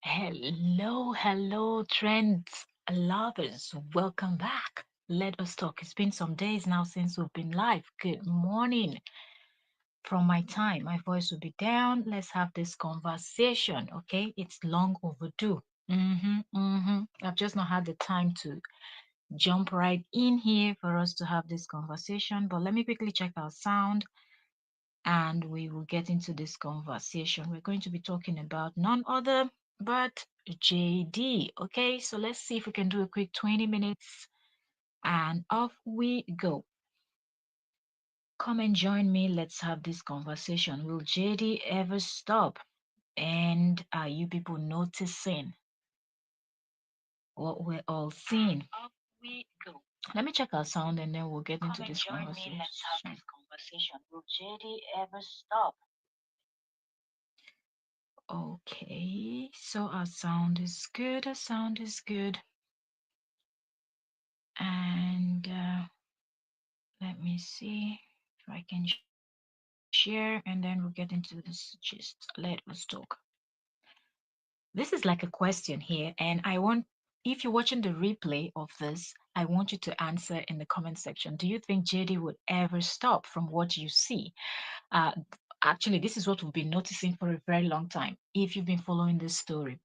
Hello, trends lovers. Welcome back. Let us talk. It's been some days now since we've been live. Good morning. From my time, my voice will be down. Let's have this conversation, okay? It's long overdue. I've just not had the time to jump right in here for us to have this conversation. But let me quickly check our sound and we will get into this conversation. We're going to be talking about none other but JD. Okay, so let's see if we can do a quick 20 minutes and off we go. Come and join me. Let's have this conversation. Will JD ever stop? And are you people noticing what we're all seeing? Off we go. Let me check our sound and then we'll get into this conversation. Let's have this conversation. Will JD ever stop? Okay, so our sound is good. Our sound is good. And let me see if I can share and then we'll get into this gist. Let us talk. This is like a question here, and I want, if you're watching the replay of this, I want you to answer in the comment section. Do you think JD would ever stop from what you see? Uh, Actually, this is what we've been noticing for a very long time, if you've been following this story.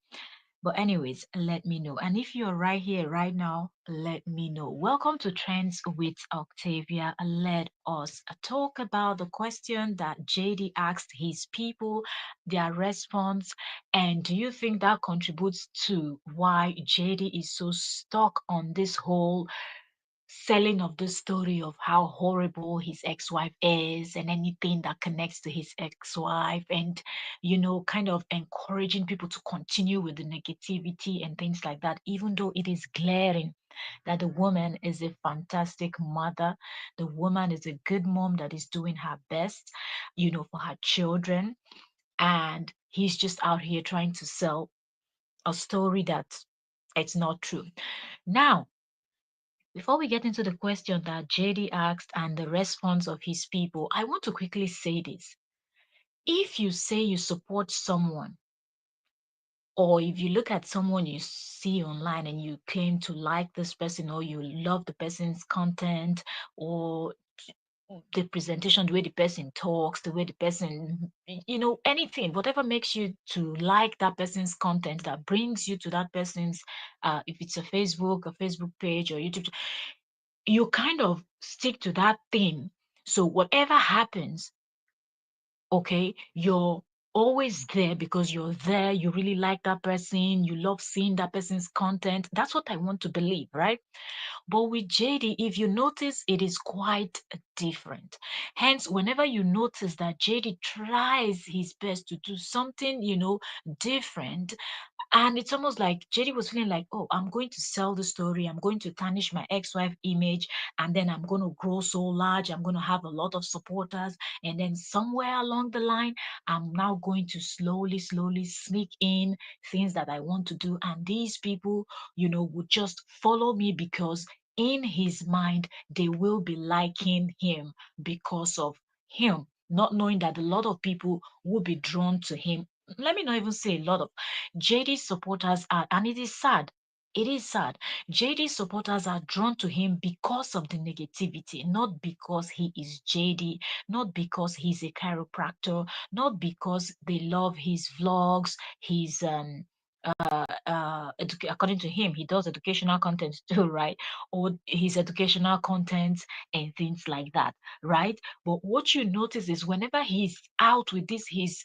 But anyways, let me know. And if you're right here, right now, let me know. Welcome to Trends with Octavia. Let us talk about the question that JD asked his people, their response. And do you think that contributes to why JD is so stuck on this whole selling of the story of how horrible his ex-wife is and anything that connects to his ex-wife, and kind of encouraging people to continue with the negativity and things like that, even though it is glaring that the woman is a fantastic mother, the woman is a good mom that is doing her best, for her children, and he's just out here trying to sell a story that it's not true. Now, before we get into the question that JD asked and the response of his people, I want to quickly say this. If you say you support someone, or if you look at someone you see online and you claim to like this person, or you love the person's content, or the presentation, the way the person talks, the way the person, anything, whatever makes you to like that person's content, that brings you to that person's, if it's a Facebook page or YouTube, you kind of stick to that thing. So whatever happens, okay, you're always there because you're there. You really like that person. You love seeing that person's content. That's what I want to believe, right? But with JD, if you notice, it is quite different. Hence, whenever you notice that JD tries his best to do something, different, and it's almost like JD was feeling like, oh, I'm going to sell the story. I'm going to tarnish my ex-wife image. And then I'm going to grow so large. I'm going to have a lot of supporters. And then somewhere along the line, I'm now going to slowly sneak in things that I want to do. And these people, would just follow me because in his mind, they will be liking him because of him, not knowing that a lot of people will be drawn to him. Let me not even say a lot of JD supporters are, and it is sad. It is sad. JD supporters are drawn to him because of the negativity, not because he is JD, not because he's a chiropractor, not because they love his vlogs, his according to him, he does educational content too, right? Or his educational content and things like that, right? But what you notice is whenever he's out with this, his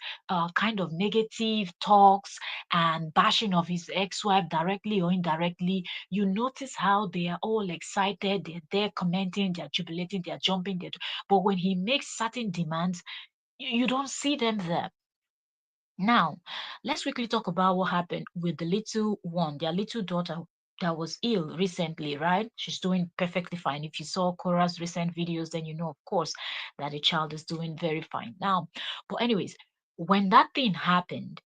kind of negative talks and bashing of his ex-wife directly or indirectly, you notice how they are all excited, they're there commenting, they're jubilating, they're jumping, but when he makes certain demands, you don't see them there. Now, let's quickly talk about what happened with the little one, their little daughter that was ill recently, right? She's doing perfectly fine. If you saw Cora's recent videos, then you know, of course, that the child is doing very fine now. But anyways, when that thing happened,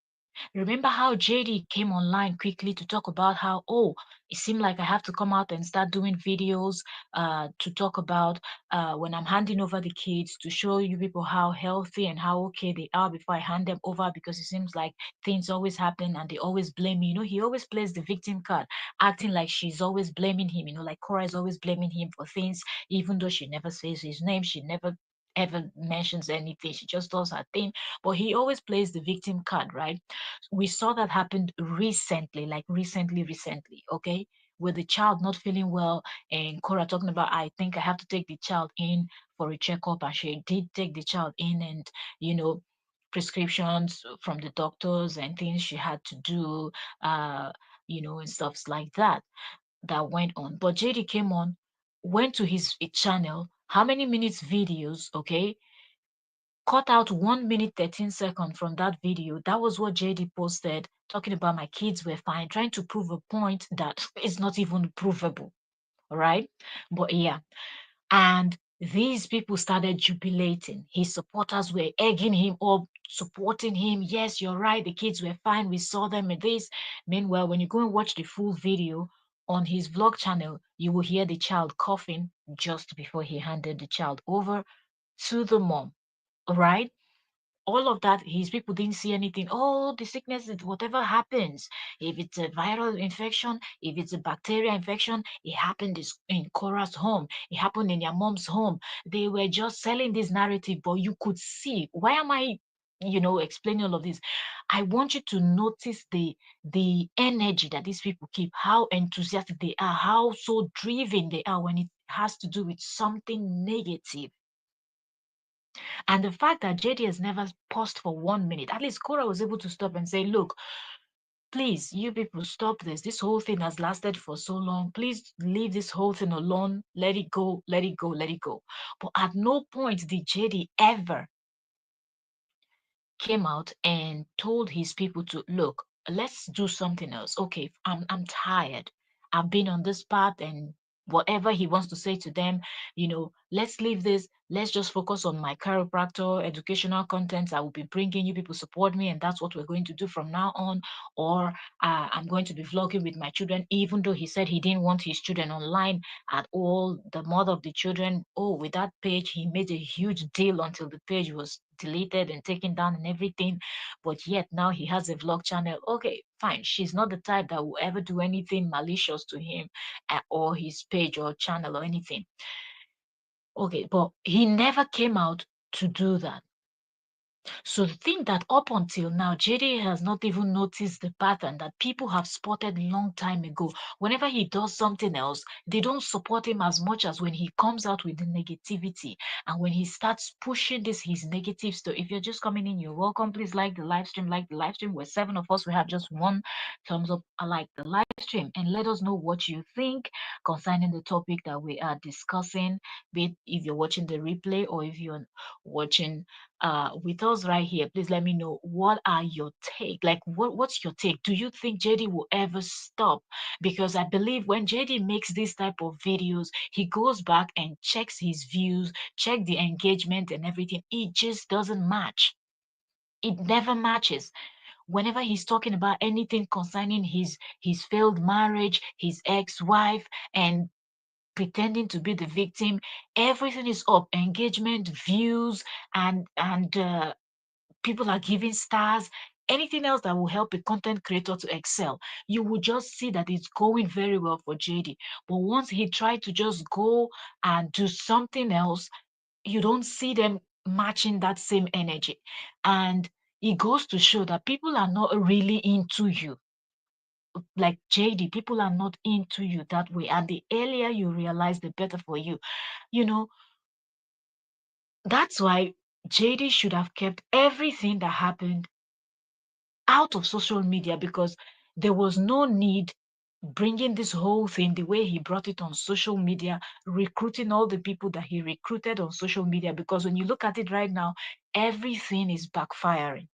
Remember how JD came online quickly to talk about how, oh, it seemed like I have to come out and start doing videos to talk about when I'm handing over the kids to show you people how healthy and how okay they are before I hand them over, because it seems like things always happen and they always blame me. You know, he always plays the victim card, acting like she's always blaming him, you know, like Cora is always blaming him for things, even though she never says his name, she never ever mentions anything, she just does her thing, but he always plays the victim card, right? We saw that happened recently, like recently, okay, with the child not feeling well, and Cora talking about, I think I have to take the child in for a checkup, and she did take the child in, and you know, prescriptions from the doctors and things she had to do, uh, you know, and stuffs like that that went on. But JD came on, went to his channel, how many minutes videos, okay, cut out 1 minute 13 seconds from that video. That was what JD posted, talking about my kids were fine, trying to prove a point that is not even provable. All right. But yeah. And these people started jubilating. His supporters were egging him up, supporting him. Yes, you're right. The kids were fine. We saw them in this. Meanwhile, when you go and watch the full video on his vlog channel, you will hear the child coughing just before he handed the child over to the mom. All right, all of that, his people didn't see anything. Oh, the sickness is whatever happens. If it's a viral infection, if it's a bacteria infection, it happened in Cora's home. It happened in your mom's home. They were just selling this narrative, but you could see. Why am I, you know, explaining all of this? I want you to notice the energy that these people keep, how enthusiastic they are, how so driven they are when it has to do with something negative. And the fact that JD has never paused for 1 minute, at least Cora was able to stop and say, look, please, you people stop this. This whole thing has lasted for so long. Please leave this whole thing alone. Let it go, let it go, let it go. But at no point did JD ever came out and told his people to look, let's do something else. Okay, I'm tired. I've been on this path, and whatever he wants to say to them, you know, let's leave this. Let's just focus on my chiropractor educational contents. I will be bringing you people support me, and that's what we're going to do from now on. Or I'm going to be vlogging with my children, even though he said he didn't want his children online at all. The mother of the children, oh, with that page, he made a huge deal until the page was deleted and taken down and everything. But yet now he has a vlog channel. Okay, fine. She's not the type that will ever do anything malicious to him or his page or channel or anything. Okay, but he never came out to do that. So the thing that up until now, JD has not even noticed the pattern that people have spotted long time ago. Whenever he does something else, they don't support him as much as when he comes out with the negativity and when he starts pushing this his negative stuff. If you're just coming in, you're welcome. Please like the live stream, like the live stream. We're seven of us. We have just one thumbs up. I like the live stream, and let us know what you think concerning the topic that we are discussing. Be it if you're watching the replay or if you're watching with us right here. Please let me know, what are your take, like what's your take? Do you think JD will ever stop? Because I believe when JD makes this type of videos, he goes back and checks his views, check the engagement and everything. It just doesn't match. It never matches. Whenever he's talking about anything concerning his failed marriage, his ex-wife, and pretending to be the victim, everything is up. Engagement, views, and people are giving stars. Anything else that will help a content creator to excel, you will just see that it's going very well for JD. But once he tried to just go and do something else, you don't see them matching that same energy. And it goes to show that people are not really into you. Like JD, people are not into you that way. And the earlier you realize, the better for you. You know, that's why JD should have kept everything that happened out of social media, because there was no need bringing this whole thing the way he brought it on social media, recruiting all the people that he recruited on social media. Because when you look at it right now, everything is backfiring.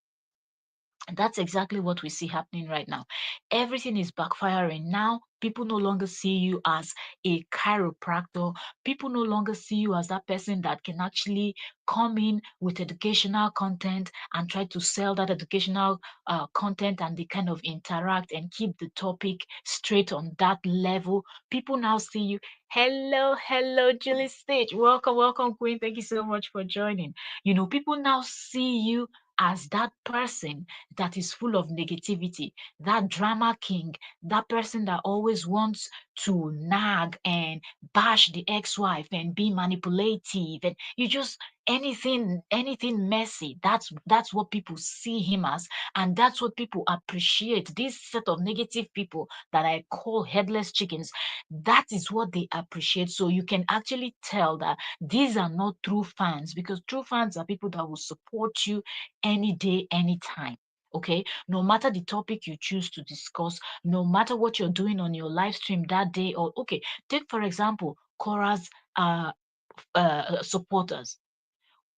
That's exactly what we see happening right now. Everything is backfiring. Now, people no longer see you as a chiropractor. People no longer see you as that person that can actually come in with educational content and try to sell that educational content, and they kind of interact and keep the topic straight on that level. People now see you. Hello, hello, Julie Stage. Welcome, welcome, Queen. Thank you so much for joining. People now see you as that person that is full of negativity, that drama king, that person that always wants to nag and bash the ex-wife and be manipulative, and you just anything messy. That's what people see him as, and that's what people appreciate. This set of negative people that I call headless chickens, that is what they appreciate. So you can actually tell that these are not true fans, because true fans are people that will support you any day, anytime. Okay, no matter the topic you choose to discuss, no matter what you're doing on your live stream that day, or okay, take for example Cora's uh, supporters.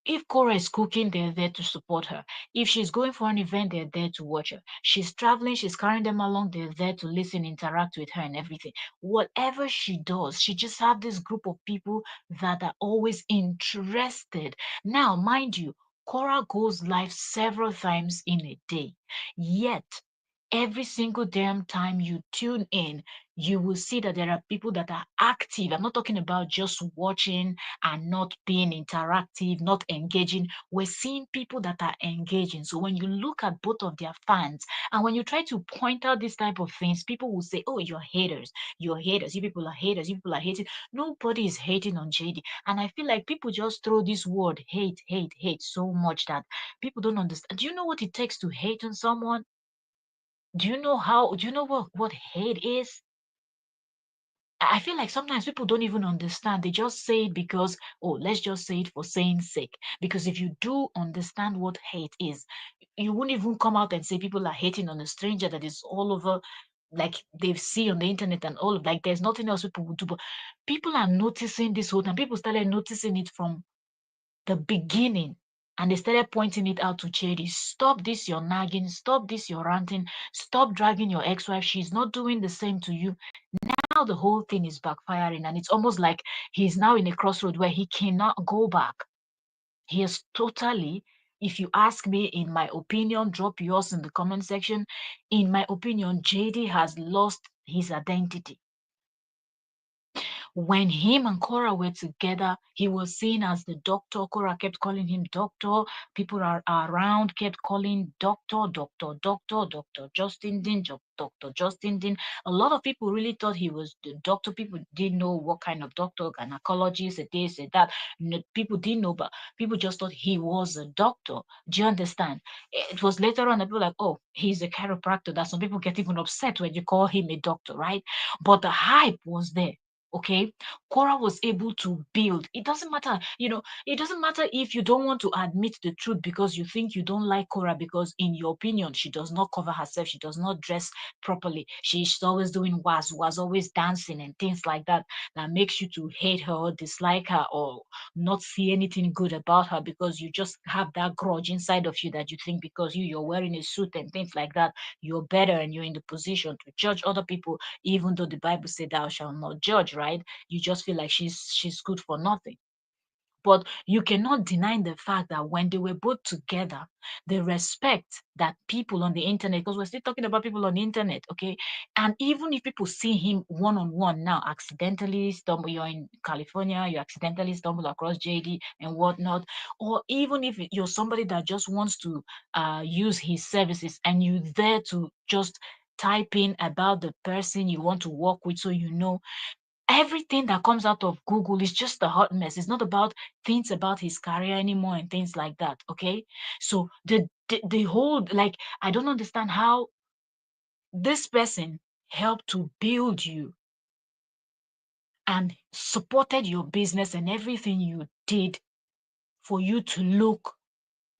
If Cora is cooking, they're there to support her. If she's going for an event, they're there to watch her. She's traveling, she's carrying them along, they're there to listen, interact with her, and everything. Whatever she does, she just have this group of people that are always interested. Now, mind you, Cora goes live several times in a day. Yet, every single damn time you tune in, you will see that there are people that are active. I'm not talking about just watching and not being interactive, not engaging. We're seeing people that are engaging. So when you look at both of their fans, and when you try to point out this type of things, people will say, oh, you're haters. You're haters. You people are haters. You people are hating. Nobody is hating on JD. And I feel like people just throw this word hate, hate, hate so much that people don't understand. Do you know what it takes to hate on someone? Do you know what hate is? I feel like sometimes people don't even understand. They just say it because, oh, let's just say it for saying sake. Because if you do understand what hate is, you wouldn't even come out and say people are hating on a stranger that is all over, like they see on the internet and all of, like there's nothing else people would do. But people are noticing this whole time. People started noticing it from the beginning. And they started pointing it out to Cherry. Stop this, you're nagging. Stop this, you're ranting. Stop dragging your ex-wife. She's not doing the same to you. Now the whole thing is backfiring, and it's almost like he's now in a crossroad where he cannot go back. He is totally, if you ask me, in my opinion, drop yours in the comment section. In my opinion, JD has lost his identity. When him and Cora were together, he was seen as the doctor. Cora kept calling him doctor. People are around kept calling doctor, doctor, doctor, Dr. Justin Dean, Dr. Justin Dean. A lot of people really thought he was the doctor. People didn't know what kind of doctor, gynecologist, a this, a that. People didn't know, but people just thought he was a doctor. Do you understand? It was later on that people were like, oh, he's a chiropractor. That some people get even upset when you call him a doctor, right? But the hype was there. Okay, Cora was able to build. It doesn't matter, it doesn't matter if you don't want to admit the truth because you think you don't like Cora because, in your opinion, she does not cover herself, she does not dress properly, she's always doing was always dancing and things like that. That makes you to hate her or dislike her or not see anything good about her, because you just have that grudge inside of you that you think because you're wearing a suit and things like that, you're better and you're in the position to judge other people, even though the Bible said thou shalt not judge, right? You just feel like she's good for nothing. But you cannot deny the fact that when they were both together, the respect that people on the internet, because we're still talking about people on the internet, okay? And even if people see him one on one now, accidentally stumble, you're in California, you accidentally stumble across JD and whatnot, or even if you're somebody that just wants to use his services and you there to just type in about the person you want to work with, so everything that comes out of Google is just a hot mess. It's not about things about his career anymore and things like that. Okay. So the whole, like, I don't understand how this person helped to build you and supported your business and everything you did for you to look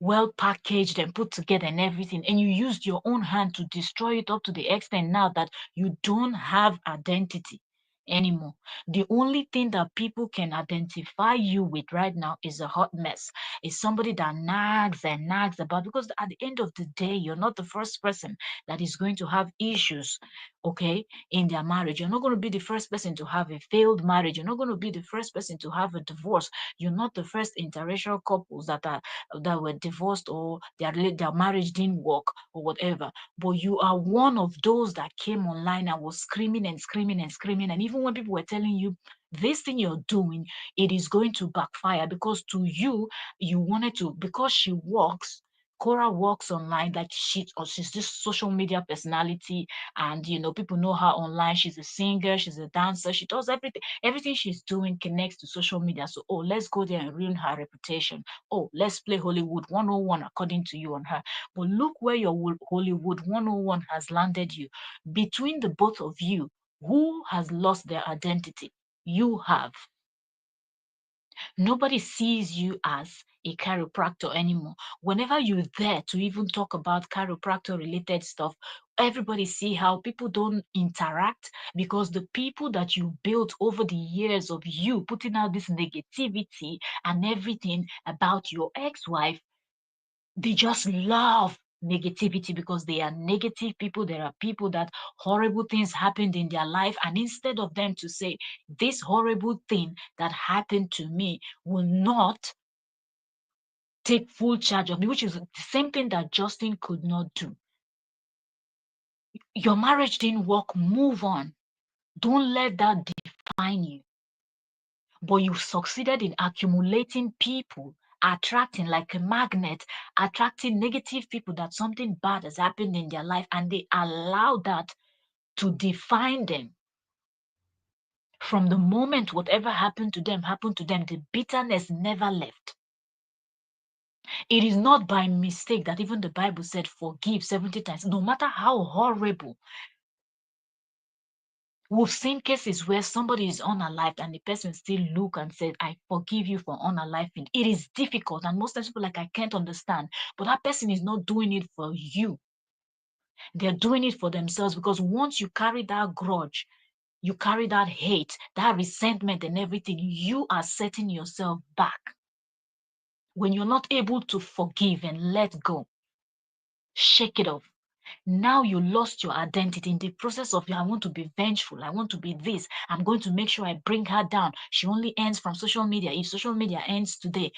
well packaged and put together and everything. And you used your own hand to destroy it up to the extent now that you don't have identity. anymore. The only thing that people can identify you with right now is a hot mess. Is somebody that nags and nags about, because at the end of the day, you're not the first person that is going to have issues, okay, in their marriage. You're not going to be the first person to have a failed marriage. You're not going to be the first person to have a divorce. You're not the first interracial couples that were divorced, or their marriage didn't work or whatever. But you are one of those that came online and was screaming and screaming and screaming. And even when people were telling you this thing you're doing, it is going to backfire, because to you, you wanted to, because she works. Cora works online, like she's this social media personality, and people know her online. She's a singer, she's a dancer, she does everything. Everything she's doing connects to social media. So, oh, let's go there and ruin her reputation. Oh, let's play Hollywood 101 according to you on her. But look where your Hollywood 101 has landed you. Between the both of you, who has lost their identity? You have. Nobody sees you as a chiropractor anymore. Whenever you're there to even talk about chiropractor related stuff, everybody see how people don't interact, because the people that you built over the years of you putting out this negativity and everything about your ex-wife, they just love negativity because they are negative people. There are people that horrible things happened in their life, and instead of them to say, this horrible thing that happened to me will not take full charge of me, which is the same thing that Justin could not do. Your marriage didn't work, move on. Don't let that define you. But you succeeded in accumulating people, attracting like a magnet, attracting negative people, that something bad has happened in their life, and they allow that to define them. From the moment whatever happened to them, the bitterness never left. It is not by mistake that even the Bible said, forgive 70 times, no matter how horrible. We've seen cases where somebody is unalived and the person still look and said, I forgive you for unaliving. It is difficult, and most times people like, I can't understand. But that person is not doing it for you. They're doing it for themselves, because once you carry that grudge, you carry that hate, that resentment and everything, you are setting yourself back. When you're not able to forgive and let go, shake it off. Now you lost your identity in the process of, I want to be vengeful, I want to be this, I'm going to make sure I bring her down. She only earns from social media. If social media ends today,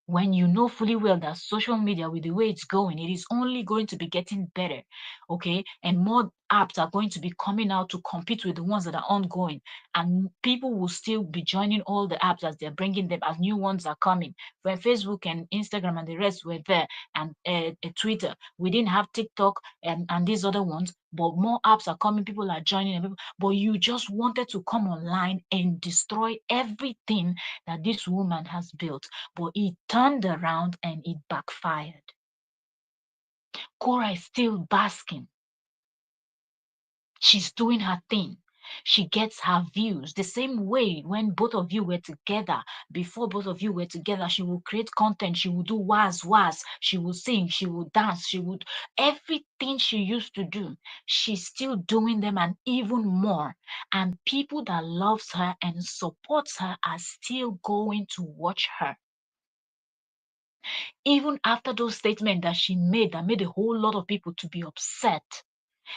when you know fully well that social media, with the way it's going, it is only going to be getting better, okay? And more apps are going to be coming out to compete with the ones that are ongoing. And people will still be joining all the apps as they're bringing them, as new ones are coming. When Facebook and Instagram and the rest were there, and Twitter, we didn't have TikTok and these other ones, but more apps are coming, people are joining them. But you just wanted to come online and destroy everything that this woman has built. But it turned around and it backfired. Cora is still basking. She's doing her thing. She gets her views. The same way when both of you were together, before both of you were together, she will create content. She will do was. She will sing. She will dance. She would, everything she used to do, she's still doing them and even more. And people that loves her and supports her are still going to watch her. Even after those statements that she made, that made a whole lot of people to be upset,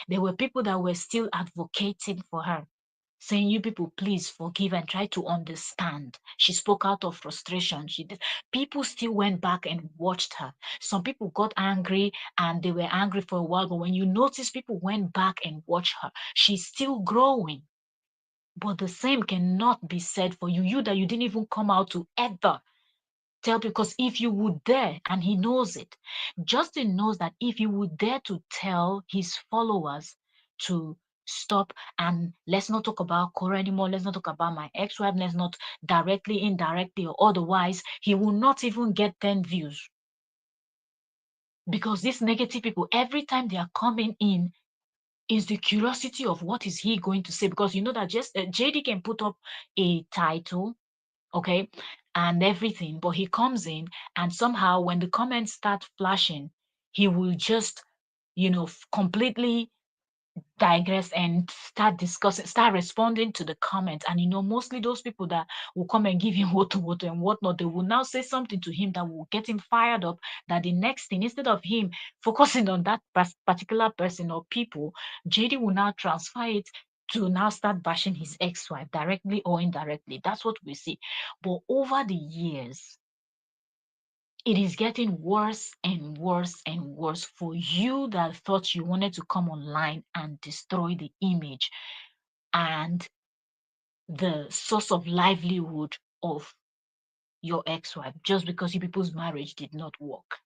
there were people that were still advocating for her, saying, you people, please forgive and try to understand. She spoke out of frustration. She did. People still went back and watched her. Some people got angry, and they were angry for a while, but when you notice people went back and watched her, she's still growing. But the same cannot be said for you, you that you didn't even come out to ever tell, because if you would dare, and he knows it, Justin knows that if you would dare to tell his followers to stop, and let's not talk about Cora anymore, let's not talk about my ex-wife, let's not directly, indirectly, or otherwise, he will not even get 10 views. Because these negative people, every time they are coming in, is the curiosity of what is he going to say. Because you know that just JD can put up a title, okay, and everything, but he comes in, and somehow when the comments start flashing, he will just completely digress and start discussing, start responding to the comments. And mostly those people that will come and give him what and whatnot, they will now say something to him that will get him fired up. That the next thing, instead of him focusing on that particular person or people, JD will now transfer it to now start bashing his ex-wife directly or indirectly. That's what we see. But over the years, it is getting worse and worse and worse for you that thought you wanted to come online and destroy the image and the source of livelihood of your ex-wife just because you people's marriage did not work.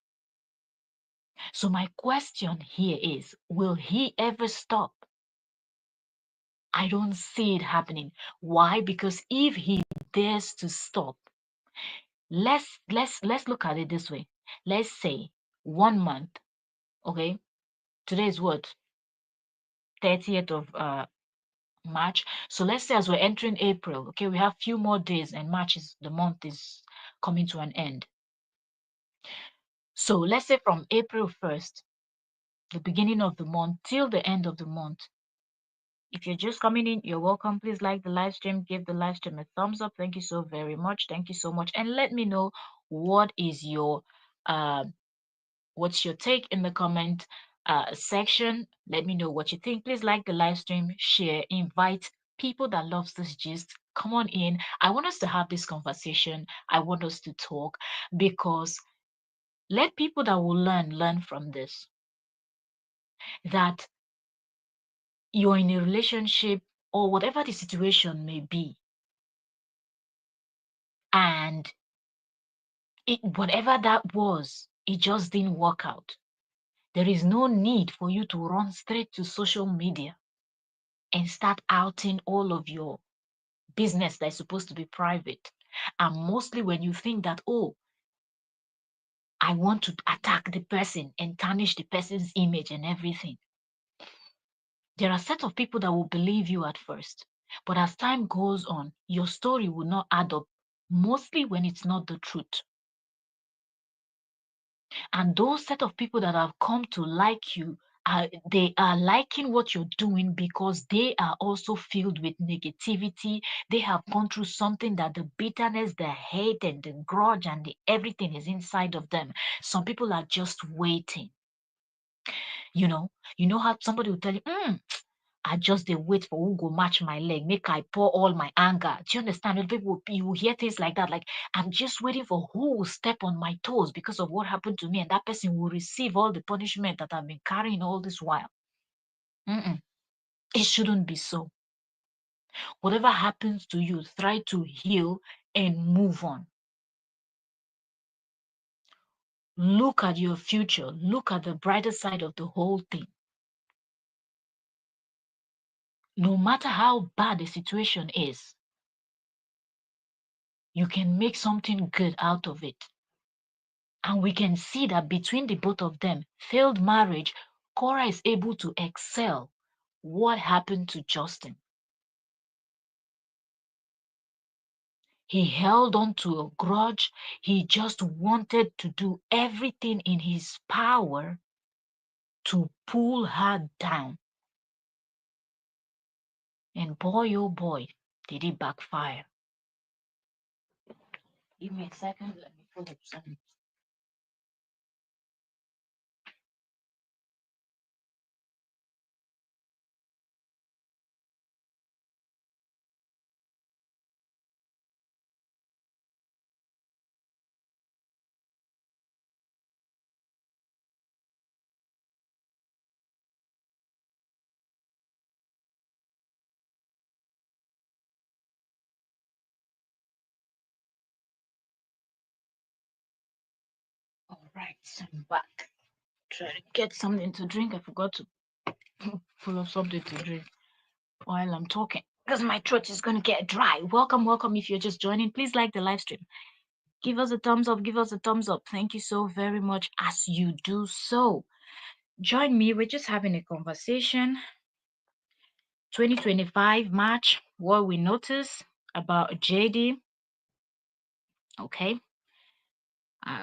So my question here is, will he ever stop? I don't see it happening. Why? Because if he dares to stop, let's look at it this way. Let's say 1 month, okay? Today is what? 30th of March. So let's say as we're entering April, okay, we have few more days and March is the month is coming to an end. So let's say from April 1st, the beginning of the month till the end of the month. If you're just coming in, you're welcome. Please like the live stream, give the live stream a thumbs up. Thank you so very much. Thank you so much. And let me know what is uh what's your take in the comment section. Let me know what you think. Please like the live stream, share, invite people that loves this gist. Come on in. I want us to have this conversation. I want us to talk because let people that will learn from this. That you're in a relationship or whatever the situation may be, and whatever that was, it just didn't work out. There is no need for you to run straight to social media and start outing all of your business that is supposed to be private. And mostly when you think that, oh, I want to attack the person and tarnish the person's image and everything. There are a set of people that will believe you at first. But as time goes on, your story will not add up, mostly when it's not the truth. And those set of people that have come to like you, they are liking what you're doing because they are also filled with negativity. They have gone through something that the bitterness, the hate, and the grudge, and everything is inside of them. Some people are just waiting. You know how somebody will tell you, I just they wait for who go match my leg, make I pour all my anger. Do you understand? When people you will hear things like that, like I'm just waiting for who will step on my toes because of what happened to me, and that person will receive all the punishment that I've been carrying all this while. Mm-mm. It shouldn't be so. Whatever happens to you, try to heal and move on. Look at your future. Look at the brighter side of the whole thing. No matter how bad the situation is, you can make something good out of it. And we can see that between the both of them, failed marriage, Cora is able to excel. What happened to Justin? He held on to a grudge. He just wanted to do everything in his power to pull her down. And boy, oh boy, did it backfire. Give me a second. Let me pull up some. All right, I'm back. Try to get something to drink. I forgot to pull up something to drink while I'm talking because my throat is going to get dry. Welcome. If you're just joining, please like the live stream. Give us a thumbs up. Give us a thumbs up. Thank you so very much as you do so. Join me. We're just having a conversation. 2025 March, what we notice about JD. Okay.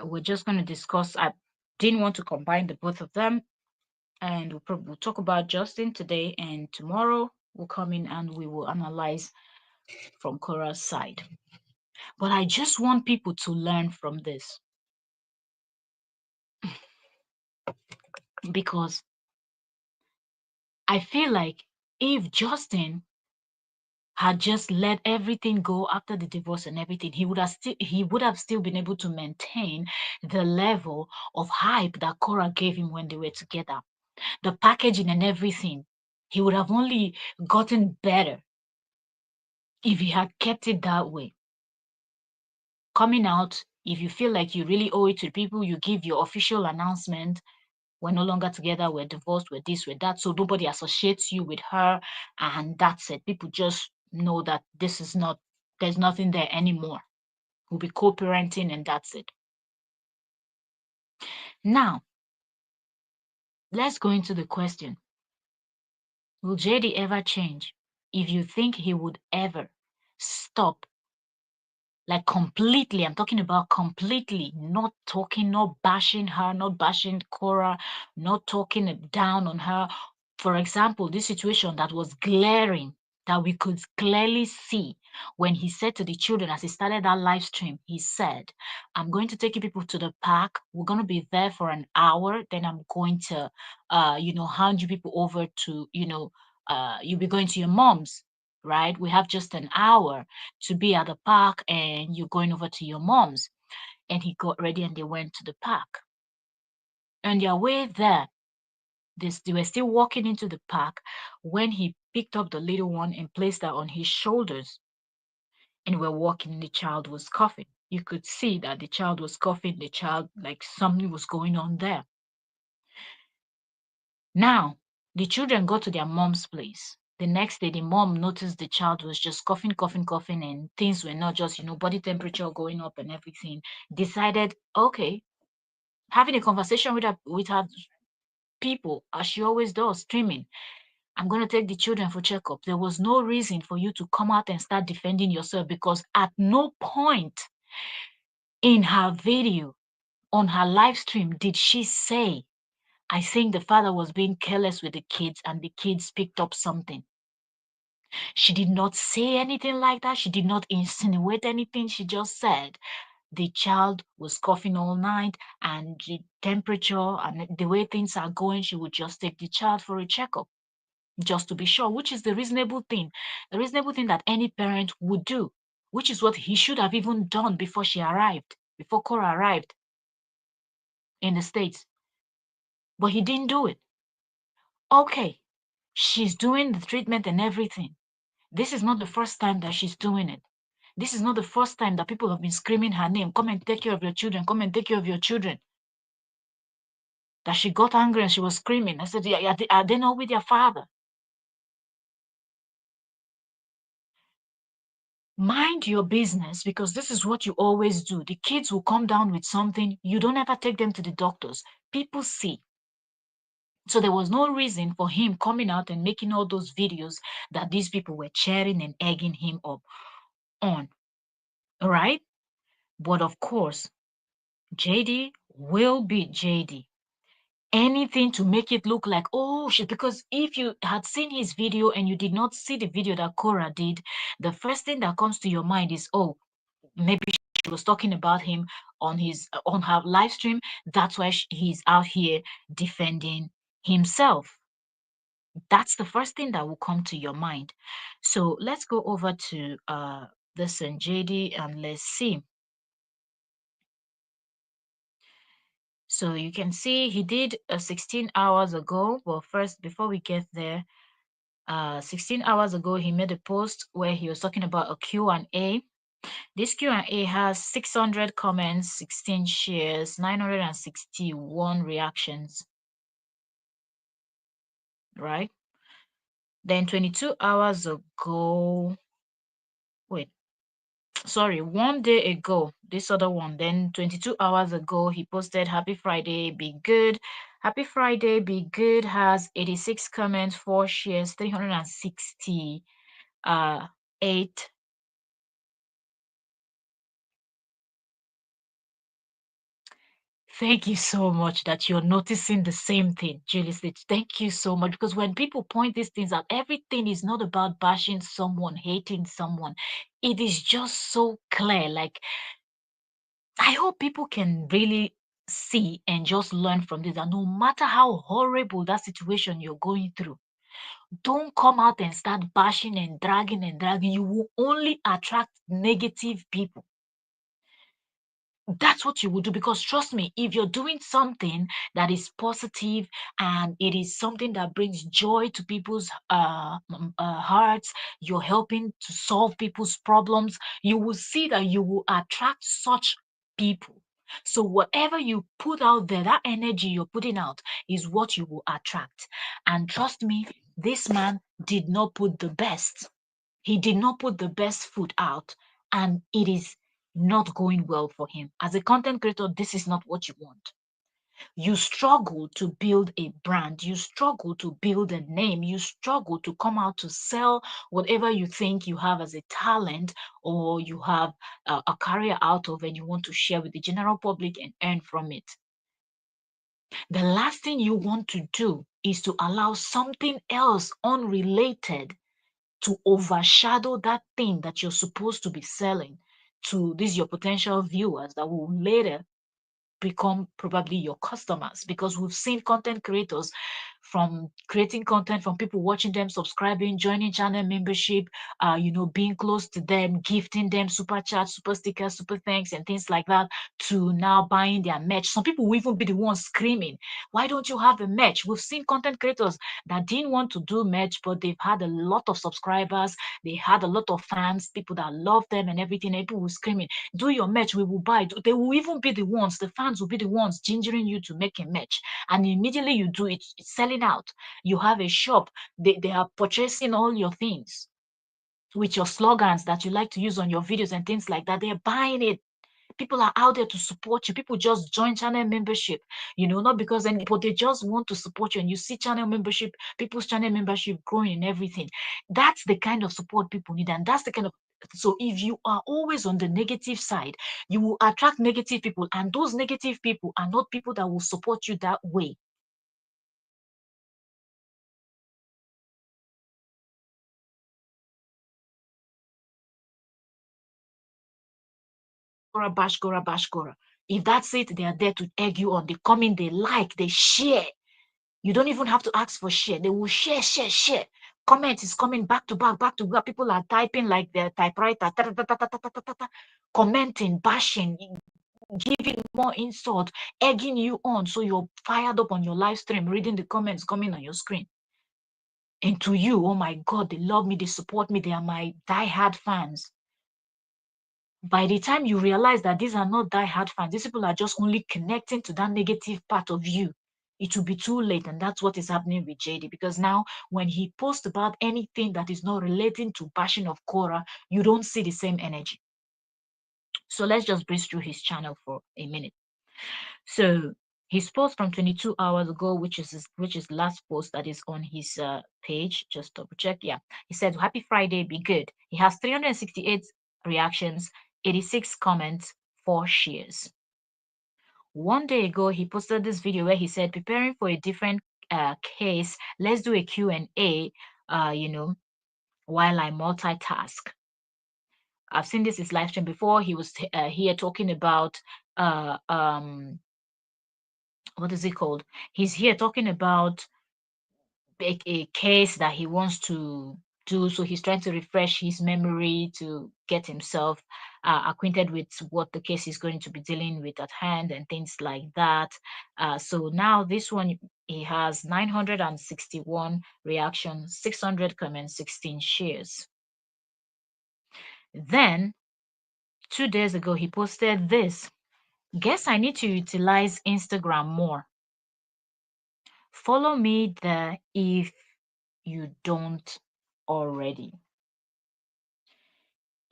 We're just going to discuss. I didn't want to combine the both of them. and we'll talk about Justin today, and tomorrow we'll come in and we will analyze from Cora's side. But I just want people to learn from this because I feel like if Justin had just let everything go after the divorce and everything, he would have still been able to maintain the level of hype that Cora gave him when they were together. The packaging and everything. He would have only gotten better if he had kept it that way. Coming out, if you feel like you really owe it to people, you give your official announcement. We're no longer together, we're divorced, we're this, we're that. So nobody associates you with her, and that's it. People just know that this is not, there's nothing there anymore. We'll be co parenting, and that's it. Now, let's go into the question. Will JD ever change? If you think he would ever stop, like completely, I'm talking about completely, not talking, not bashing her, not bashing Cora, not talking down on her. For example, this situation that was glaring, that we could clearly see when he said to the children as he started that live stream, he said, I'm going to take you people to the park. We're going to be there for an hour. Then I'm going to, hand you people over to, you'll be going to your mom's, right? We have just an hour to be at the park and you're going over to your mom's. And he got ready and they went to the park. On their way there, they were still walking into the park when he picked up the little one and placed her on his shoulders. And we're walking, the child was coughing. You could see that the child was coughing, the child, like something was going on there. Now, the children got to their mom's place. The next day, the mom noticed the child was just coughing, coughing, coughing, and things were not just, body temperature going up and everything. Decided, okay, having a conversation with her people, as she always does, streaming. I'm going to take the children for checkup. There was no reason for you to come out and start defending yourself because at no point in her video, on her live stream, did she say, I think the father was being careless with the kids and the kids picked up something. She did not say anything like that. She did not insinuate anything. She just said the child was coughing all night and the temperature and the way things are going, she would just take the child for a checkup just to be sure, which is the reasonable thing that any parent would do, which is what he should have even done before she arrived, before Cora arrived in the States. But he didn't do it. Okay, she's doing the treatment and everything. This is not the first time that she's doing it. This is not the first time that people have been screaming her name. Come and take care of your children. Come and take care of your children. That she got angry and she was screaming. I said, yeah, are they not with their father? Mind your business because this is what you always do. The kids will come down with something. You don't ever take them to the doctors. People see. So there was no reason for him coming out and making all those videos that these people were cheering and egging him up on. All right? But of course, JD will be JD. Anything to make it look like, oh shit, because if you had seen his video and you did not see the video that Cora did, the first thing that comes to your mind is, oh, maybe she was talking about him on her live stream. That's why he's out here defending himself. That's the first thing that will come to your mind. So let's go over to this and JD and let's see. So you can see he did 16 hours ago. Well, first, before we get there, 16 hours ago, he made a post where he was talking about a Q&A. This Q&A has 600 comments, 16 shares, 961 reactions, right? Then 22 hours ago, wait, sorry, 1 day ago, this other one, then 22 hours ago, he posted Happy Friday, be good. Happy Friday, be good has 86 comments, 4 shares, 368 Thank you so much that you're noticing the same thing, Julie. Thank you so much. Because when people point these things out, everything is not about bashing someone, hating someone. It is just so clear. Like, I hope people can really see and just learn from this. And no matter how horrible that situation you're going through, don't come out and start bashing and dragging and dragging. You will only attract negative people. That's what you will do, because trust me, if you're doing something that is positive and it is something that brings joy to people's hearts, you're helping to solve people's problems, you will see that you will attract such people. So whatever you put out there, that energy you're putting out is what you will attract. And trust me, this man did not put the best. He did not put the best foot out, and it is not going well for him. As a content creator, this is not what you want. You struggle to build a brand, you struggle to build a name, you struggle to come out to sell whatever you think you have as a talent, or you have a career out of, and you want to share with the general public and earn from it. The last thing you want to do is to allow something else unrelated to overshadow that thing that you're supposed to be selling to these your potential viewers that will later become probably your customers. Because we've seen content creators, from creating content, from people watching them, subscribing, joining channel membership, being close to them, gifting them super chats, super stickers, super thanks, and things like that, to now buying their merch. Some people will even be the ones screaming, why don't you have a merch? We've seen content creators that didn't want to do merch, but they've had a lot of subscribers, they had a lot of fans, people that love them and everything, and people were screaming, do your merch, we will buy it. They will even be the ones, the fans will be the ones gingering you to make a merch. And immediately you do it, it's selling out. You have a shop, they are purchasing all your things with your slogans that you like to use on your videos and things like that. They're buying it. People are out there to support you. People just join channel membership, not because any, but they just want to support you. And you see channel membership, people's channel membership growing and everything. That's the kind of support people need. And that's the kind of, so if you are always on the negative side, you will attract negative people. And those negative people are not people that will support you that way. Gora bash, gora bash, gora. If that's it, they are there to egg you on. They come in, they like, they share. You don't even have to ask for share. They will share, share, share. Comment is coming back to back, back to back. People are typing like their typewriter, commenting, bashing, giving more insult, egging you on. So you're fired up on your live stream, reading the comments coming on your screen. And to you, oh my God, they love me, they support me, they are my die-hard fans. By the time you realize that these are not die-hard fans, these people are just only connecting to that negative part of you, it will be too late. And that's what is happening with JD, because now when he posts about anything that is not relating to bashing of Korra, you don't see the same energy. So let's just breeze through his channel for a minute. So his post from 22 hours ago, which is last post that is on his page, just double check. Yeah, he said, happy Friday, be good. He has 368 reactions, 86 comments, 4 shares. One day ago, he posted this video where he said, preparing for a different case, let's do a Q&A, while I multitask. I've seen this in his live stream before. He was here talking about, what is it called? He's here talking about a case that he wants to do. So he's trying to refresh his memory to get himself acquainted with what the case is going to be dealing with at hand and things like that. So now this one, he has 961 reactions, 600 comments, 16 shares. Then 2 days ago, he posted this. Guess I need to utilize Instagram more. Follow me there if you don't already.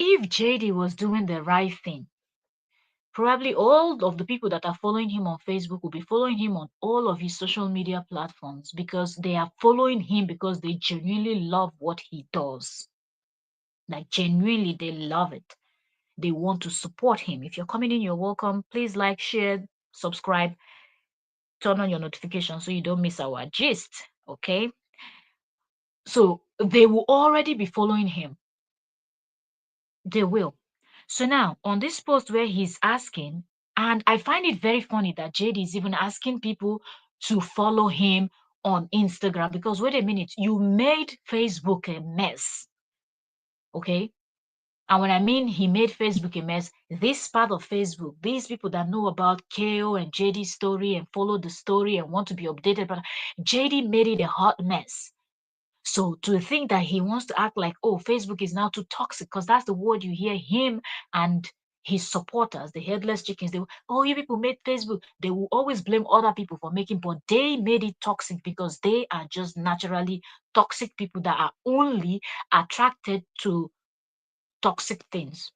If JD was doing the right thing, probably all of the people that are following him on Facebook will be following him on all of his social media platforms, because they are following him because they genuinely love what he does. Like, genuinely, they love it. They want to support him. If you're coming in, you're welcome. Please like, share, subscribe, turn on your notifications so you don't miss our gist. Okay. So they will already be following him. They will. So now on this post where he's asking, and I find it very funny that JD is even asking people to follow him on Instagram because wait a minute, you made Facebook a mess. Okay. And when I mean he made Facebook a mess, this part of Facebook, these people that know about KO and JD's story and follow the story and want to be updated, but JD made it a hot mess. So to think that he wants to act like, oh, Facebook is now too toxic, because that's the word you hear him and his supporters, the headless chickens, they will, oh, you people made Facebook. They will always blame other people for making, but they made it toxic because they are just naturally toxic people that are only attracted to toxic things.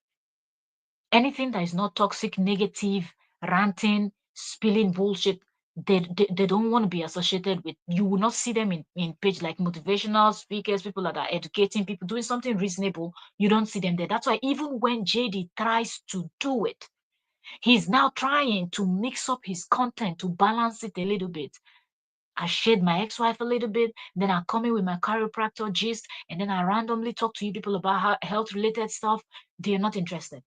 Anything that is not toxic, negative, ranting, spilling bullshit, they don't want to be associated with. You will not see them in page like motivational speakers, people that are educating people, doing something reasonable. You don't see them there. That's why even when JD tries to do it, he's now trying to mix up his content to balance it a little bit. I shade my ex-wife a little bit, then I come in with my chiropractor gist, and then I randomly talk to you people about health-related stuff. They're not interested.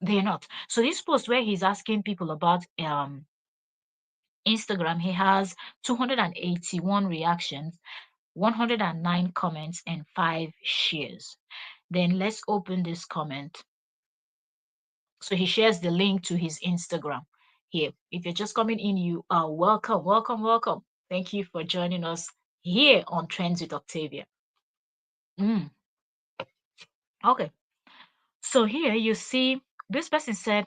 They're not. So this post where he's asking people about Instagram, he has 281 reactions, 109 comments, and 5 shares. Then let's open this comment. So he shares the link to his Instagram here. If you're just coming in, you are welcome, welcome, welcome. Thank you for joining us here on Trends with Octavia. Mm, okay. So here you see this person said,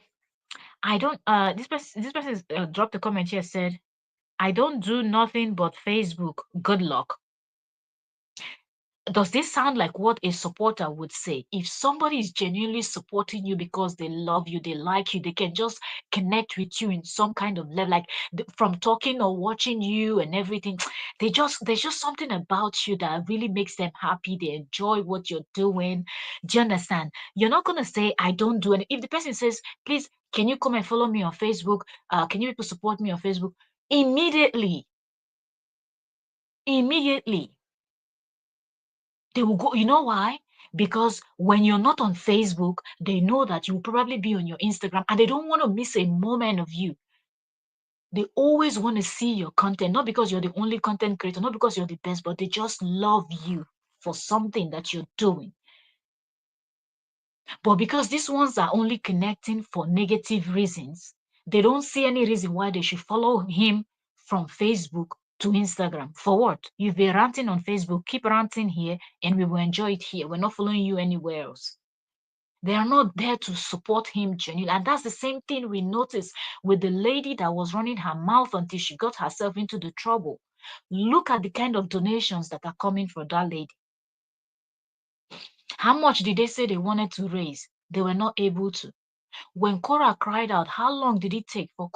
I don't this person dropped a comment here, said, I don't do nothing but Facebook. Good luck. Does this sound like what a supporter would say? If somebody is genuinely supporting you because they love you, they like you, they can just connect with you in some kind of level, like from talking or watching you and everything, there's just something about you that really makes them happy. They enjoy what you're doing. Do you understand? You're not gonna say, I don't do it. If the person says, please, can you come and follow me on Facebook? Can you people support me on Facebook? Immediately, immediately they will go. You know why? Because when you're not on Facebook, they know that you'll probably be on your Instagram and they don't want to miss a moment of you. They always want to see your content, not because you're the only content creator, not because you're the best, but they just love you for something that you're doing. But because these ones are only connecting for negative reasons, they don't see any reason why they should follow him from Facebook to Instagram. For what? You've been ranting on Facebook, keep ranting here, and we will enjoy it here. We're not following you anywhere else. They are not there to support him genuinely. And that's the same thing we noticed with the lady that was running her mouth until she got herself into the trouble. Look at the kind of donations that are coming for that lady. How much did they say they wanted to raise? They were not able to. When Cora cried out, how long did it take for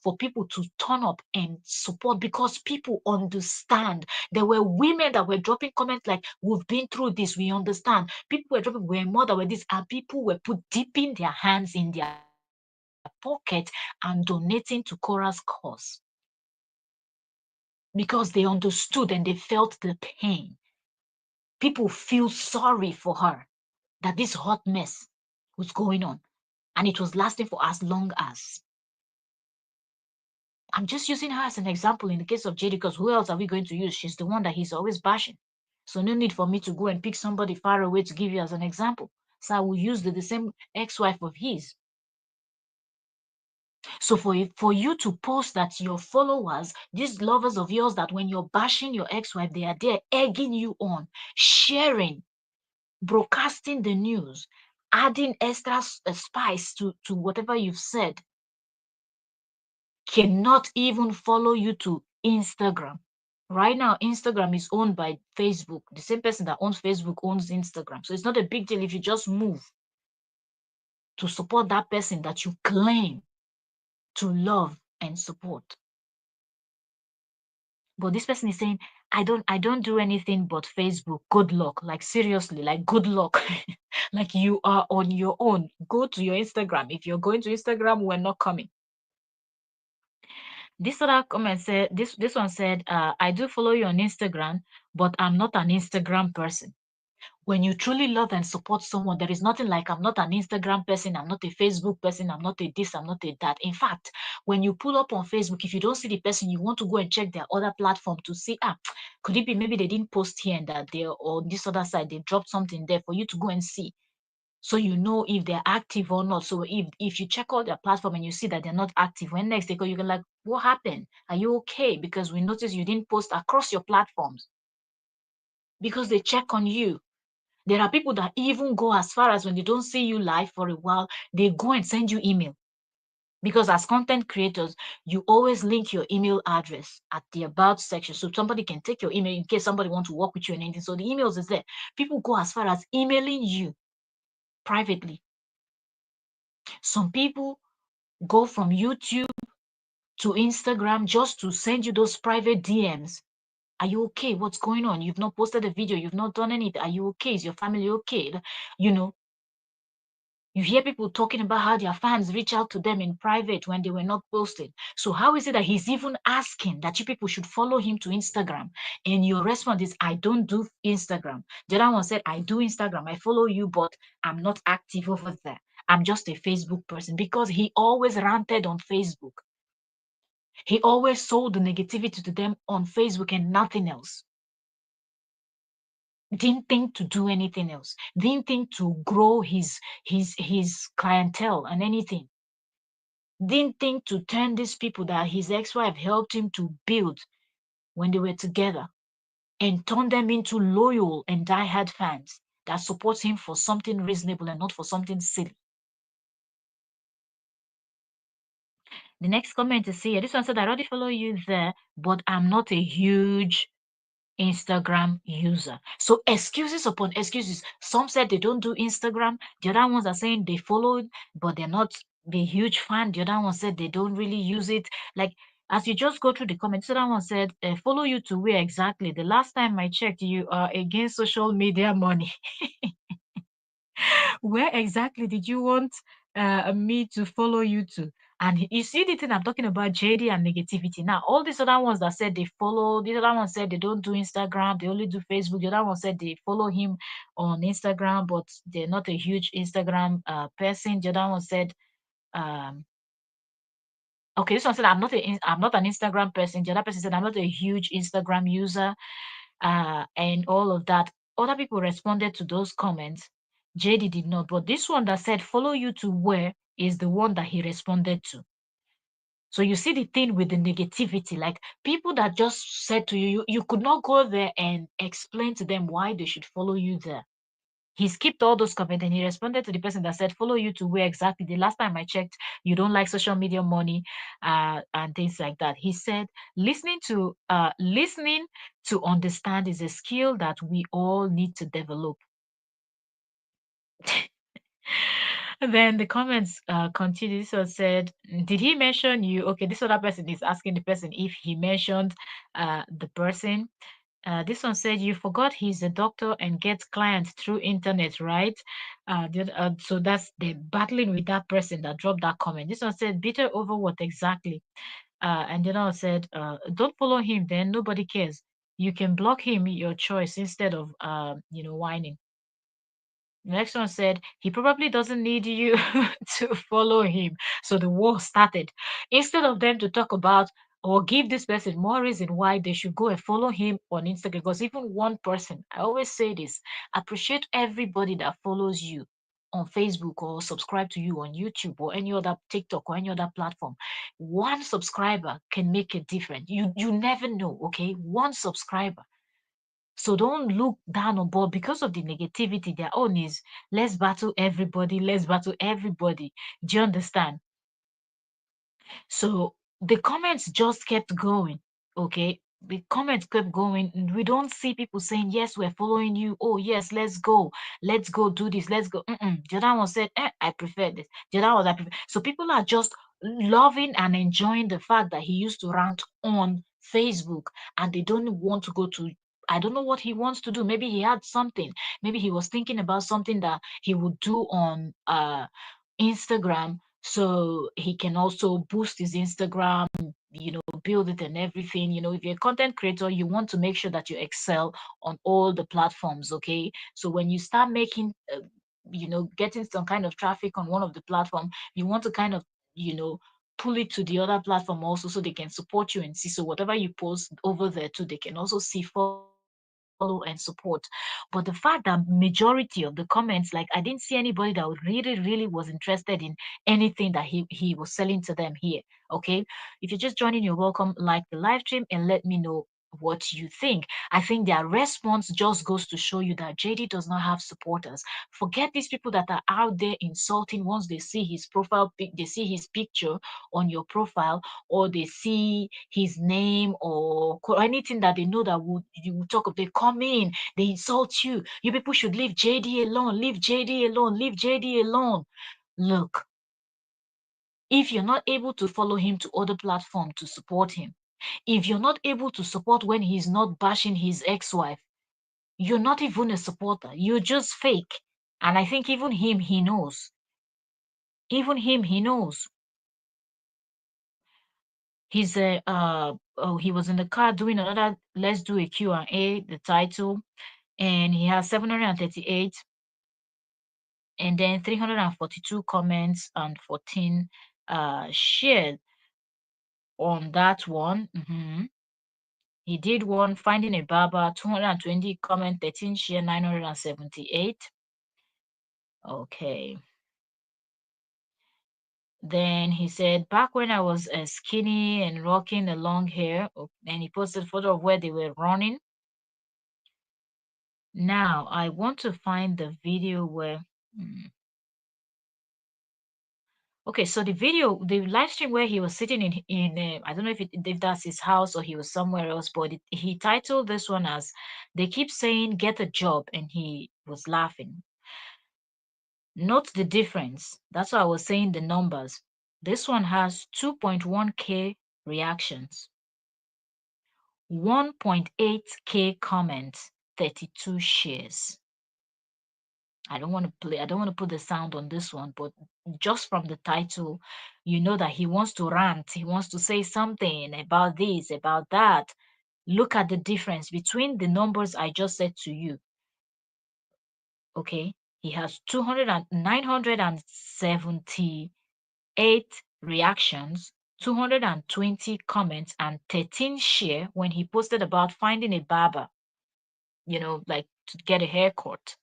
for people to turn up and support? Because people understand. There were women that were dropping comments like, we've been through this, we understand. People were dropping, we're more than this, and people were dipping their hands in their pocket and donating to Cora's cause. Because they understood and they felt the pain. People feel sorry for her that this hot mess was going on. And it was lasting for as long as. I'm just using her as an example in the case of JD, because who else are we going to use? She's the one that he's always bashing. So no need for me to go and pick somebody far away to give you as an example. So I will use the same ex-wife of his. So for you to post that your followers, these lovers of yours, that when you're bashing your ex-wife, they are there egging you on, sharing, broadcasting the news, adding extra spice to whatever you've said, cannot even follow you to Instagram. Right now, Instagram is owned by Facebook. The same person that owns Facebook owns Instagram. So it's not a big deal if you just move to support that person that you claim to love and support. But this person is saying, I don't do anything but Facebook. Good luck. Like seriously, like good luck. Like you are on your own. Go to your Instagram. If you're going to Instagram, we're not coming. This other comment said, this one said, I do follow you on Instagram, but I'm not an Instagram person. When you truly love and support someone, there is nothing like I'm not an Instagram person, I'm not a Facebook person, I'm not a this, I'm not a that. In fact, when you pull up on Facebook, if you don't see the person, you want to go and check their other platform to see, could it be maybe they didn't post here and that they or this other side, they dropped something there for you to go and see. So you know if they're active or not. So if you check out their platform and you see that they're not active, when next they go, you can like, what happened? Are you okay? Because we noticed you didn't post across your platforms because they check on you. There are people that even go as far as when they don't see you live for a while, they go and send you email. Because as content creators, you always link your email address at the about section. So somebody can take your email in case somebody wants to work with you and anything. So the emails is there. People go as far as emailing you privately. Some people go from YouTube to Instagram just to send you those private DMs. Are you okay? What's going on? You've not posted a video. You've not done anything. Are you okay? Is your family okay? You know, you hear people talking about how their fans reach out to them in private when they were not posted. So how is it that he's even asking that you people should follow him to Instagram? And your response is, I don't do Instagram. The other one said, I do Instagram. I follow you, but I'm not active over there. I'm just a Facebook person because he always ranted on Facebook. He always sold the negativity to them on Facebook and nothing else. Didn't think to do anything else. Didn't think to grow his clientele and anything. Didn't think to turn these people that his ex-wife helped him to build when they were together and turn them into loyal and die-hard fans that support him for something reasonable and not for something silly. The next comment is here. This one said, I already follow you there, but I'm not a huge Instagram user. So excuses upon excuses. Some said they don't do Instagram. The other ones are saying they follow it, but they're not the huge fan. The other one said they don't really use it. Like, as you just go through the comments, the other one said, follow you to where exactly? The last time I checked, you are against social media money. Where exactly did you want me to follow you to? And you see the thing I'm talking about, JD and negativity. Now, all these other ones that said they follow, the other one said they don't do Instagram, they only do Facebook. The other one said they follow him on Instagram, but they're not a huge Instagram person. The other one said, um, okay, this one said I'm not an Instagram person. The other person said I'm not a huge Instagram user, and all of that. Other people responded to those comments. JD did not, but this one that said follow you to where is the one that he responded to. So you see the thing with the negativity, like people that just said to you, you could not go there and explain to them why they should follow you there. He skipped all those comments and he responded to the person that said, follow you to where exactly? The last time I checked, you don't like social media money and things like that. He said, listening to understand is a skill that we all need to develop. Then the comments continue. This one said, did he mention you? Okay, this other person is asking the person if he mentioned the person. This one said, you forgot he's a doctor and gets clients through internet, right? So that's the battling with that person that dropped that comment. This one said, bitter over what exactly? And then I said, don't follow him then, nobody cares. You can block him, your choice, instead of, whining. The next one said, he probably doesn't need you to follow him. So the war started. Instead of them to talk about or give this person more reason why they should go and follow him on Instagram, because even one person, I always say this, appreciate everybody that follows you on Facebook or subscribe to you on YouTube or any other TikTok or any other platform. One subscriber can make a difference. You never know, okay? One subscriber. So don't look down on board because of the negativity. Their own is let's battle everybody, let's battle everybody. Do you understand? So the comments just kept going. Okay. The comments kept going. We don't see people saying, yes, we're following you. Oh, yes, let's go. Let's go do this. Let's go. The other one said, I prefer this. The other one, I prefer. So people are just loving and enjoying the fact that he used to rant on Facebook and they don't want to go to. I don't know what he wants to do. Maybe he had something. Maybe he was thinking about something that he would do on Instagram so he can also boost his Instagram, build it and everything. If you're a content creator, you want to make sure that you excel on all the platforms. Okay, so when you start making getting some kind of traffic on one of the platform, you want to kind of you know pull it to the other platform also, so they can support you and see. So whatever you post over there too, they can also see, follow and support. But the fact that majority of the comments, like, I didn't see anybody that really was interested in anything that he was selling to them here. Okay, if you're just joining, you're welcome. Like the live stream and let me know what you think. I think their response just goes to show you that JD does not have supporters. Forget these people that are out there insulting. Once they see his profile they see his picture on your profile, or they see his name, or anything that they know that would you would talk of, they come in, they insult you. You people should leave JD alone, leave JD alone, leave JD alone. Look, if you're not able to follow him to other platform to support him, if you're not able to support when he's not bashing his ex-wife, you're not even a supporter. You're just fake. And I think even him, he knows. Even him, he knows. He was in the car doing another let's do a Q&A, the title, and he has 738, and then 342 comments and 14 shared on that one. He did one, finding a barber, 220 comment, 13 share, 978. Okay. Then he said, back when I was skinny and rocking the long hair, and he posted a photo of where they were running. Now, I want to find the video where. Okay, so the live stream where he was sitting in I don't know if that's his house or he was somewhere else, but he titled this one as "They keep saying get a job," and he was laughing. Note the difference. That's why I was saying the numbers. This one has 2.1K reactions, 1.8K comments, 32 shares. I don't want to play, I don't want to put the sound on this one, but just from the title, you know that he wants to rant, he wants to say something about this, about that. Look at the difference between the numbers I just said to you. Okay, he has 978 reactions, 220 comments, and 13 share when he posted about finding a barber, like to get a haircut.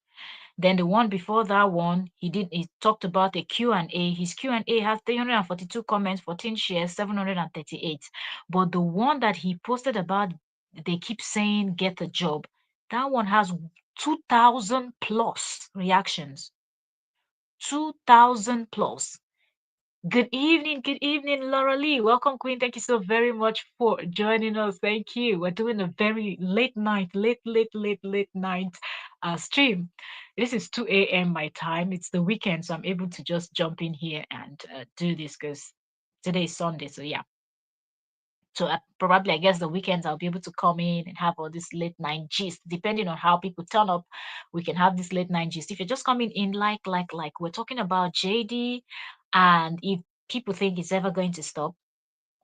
Then the one before that one, he talked about a Q&A. His Q&A has 342 comments, 14 shares, 738. But the one that he posted about, they keep saying get a job, that one has 2,000 plus reactions. 2,000 plus. Good evening, Laura Lee. Welcome, Queen. Thank you so very much for joining us. Thank you. We're doing a very late night, late night stream. This is 2 a.m. my time. It's the weekend, so I'm able to just jump in here and do this because today is Sunday. So, yeah. So probably, I guess the weekends I'll be able to come in and have all this late night gist. Depending on how people turn up, we can have this late night gist. If you're just coming in, like we're talking about JD, and if people think it's ever going to stop,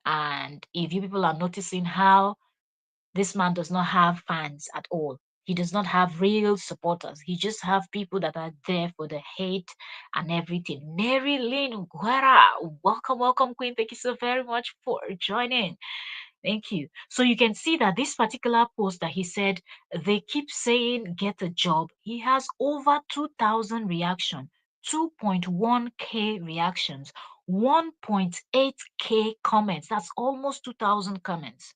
and if you people are noticing how this man does not have fans at all. He does not have real supporters. He just have people that are there for the hate and everything. Mary Lynn Guerra, welcome, Queen. Thank you so very much for joining. Thank you. So you can see that this particular post that he said, they keep saying get a job. He has over 2,000 reactions, 2.1K reactions, 1.8K comments. That's almost 2,000 comments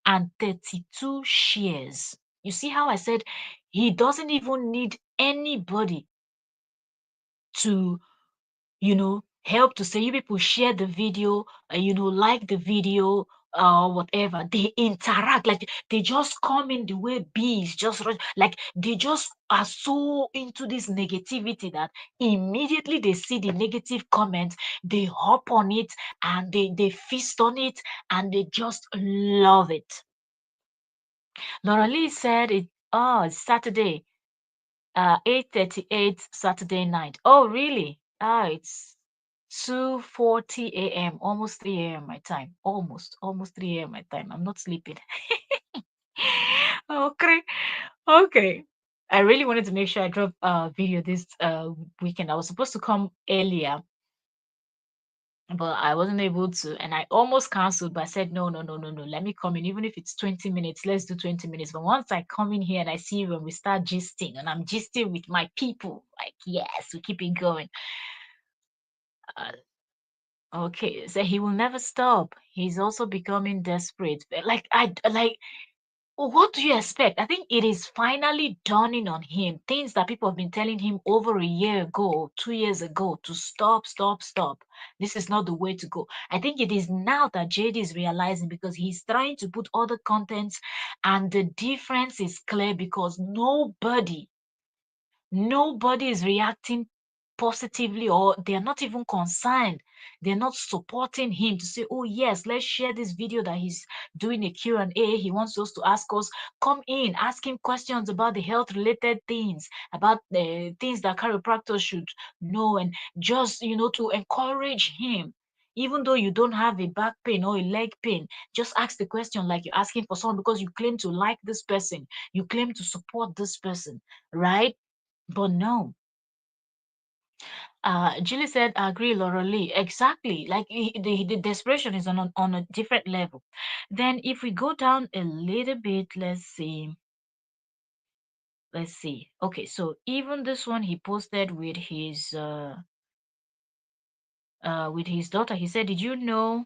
and 32 shares. You see how I said he doesn't even need anybody to help to say, you people share the video, like the video, whatever. They interact, like they just come in the way bees, just like they just are so into this negativity that immediately they see the negative comment, they hop on it and they feast on it and they just love it. Laura Lee said it's Saturday, 8:38 Saturday night. Oh, really? It's 2:40 a.m., almost 3 a.m. my time. Almost 3 a.m. my time. I'm not sleeping. Okay. Okay. I really wanted to make sure I drop a video this weekend. I was supposed to come earlier, but I wasn't able to, and I almost canceled, but I said no, no, no, no, no. Let me come in, even if it's 20 minutes. Let's do 20 minutes. But once I come in here and I see you when we start gisting, and I'm gisting with my people, like yes, we keep it going. Uh, okay, so he will never stop. He's also becoming desperate. Like like. What do you expect? I think it is finally dawning on him. Things that people have been telling him over a year ago, 2 years ago, to stop, stop, stop. This is not the way to go. I think it is now that JD is realizing because he's trying to put other contents, and the difference is clear because nobody is reacting positively, or they're not even concerned. They're not supporting him to say, oh yes, let's share this video that he's doing a Q&A. He wants us to ask us, come in, ask him questions about the health related things, about the things that chiropractors should know, and just to encourage him. Even though you don't have a back pain or a leg pain, just ask the question like you're asking for someone, because you claim to like this person, you claim to support this person, right? But no. Julie said, I agree, Laura Lee. Exactly. Like the desperation is on a different level. Then if we go down a little bit, let's see. Let's see. Okay, so even this one he posted with his daughter. He said, did you know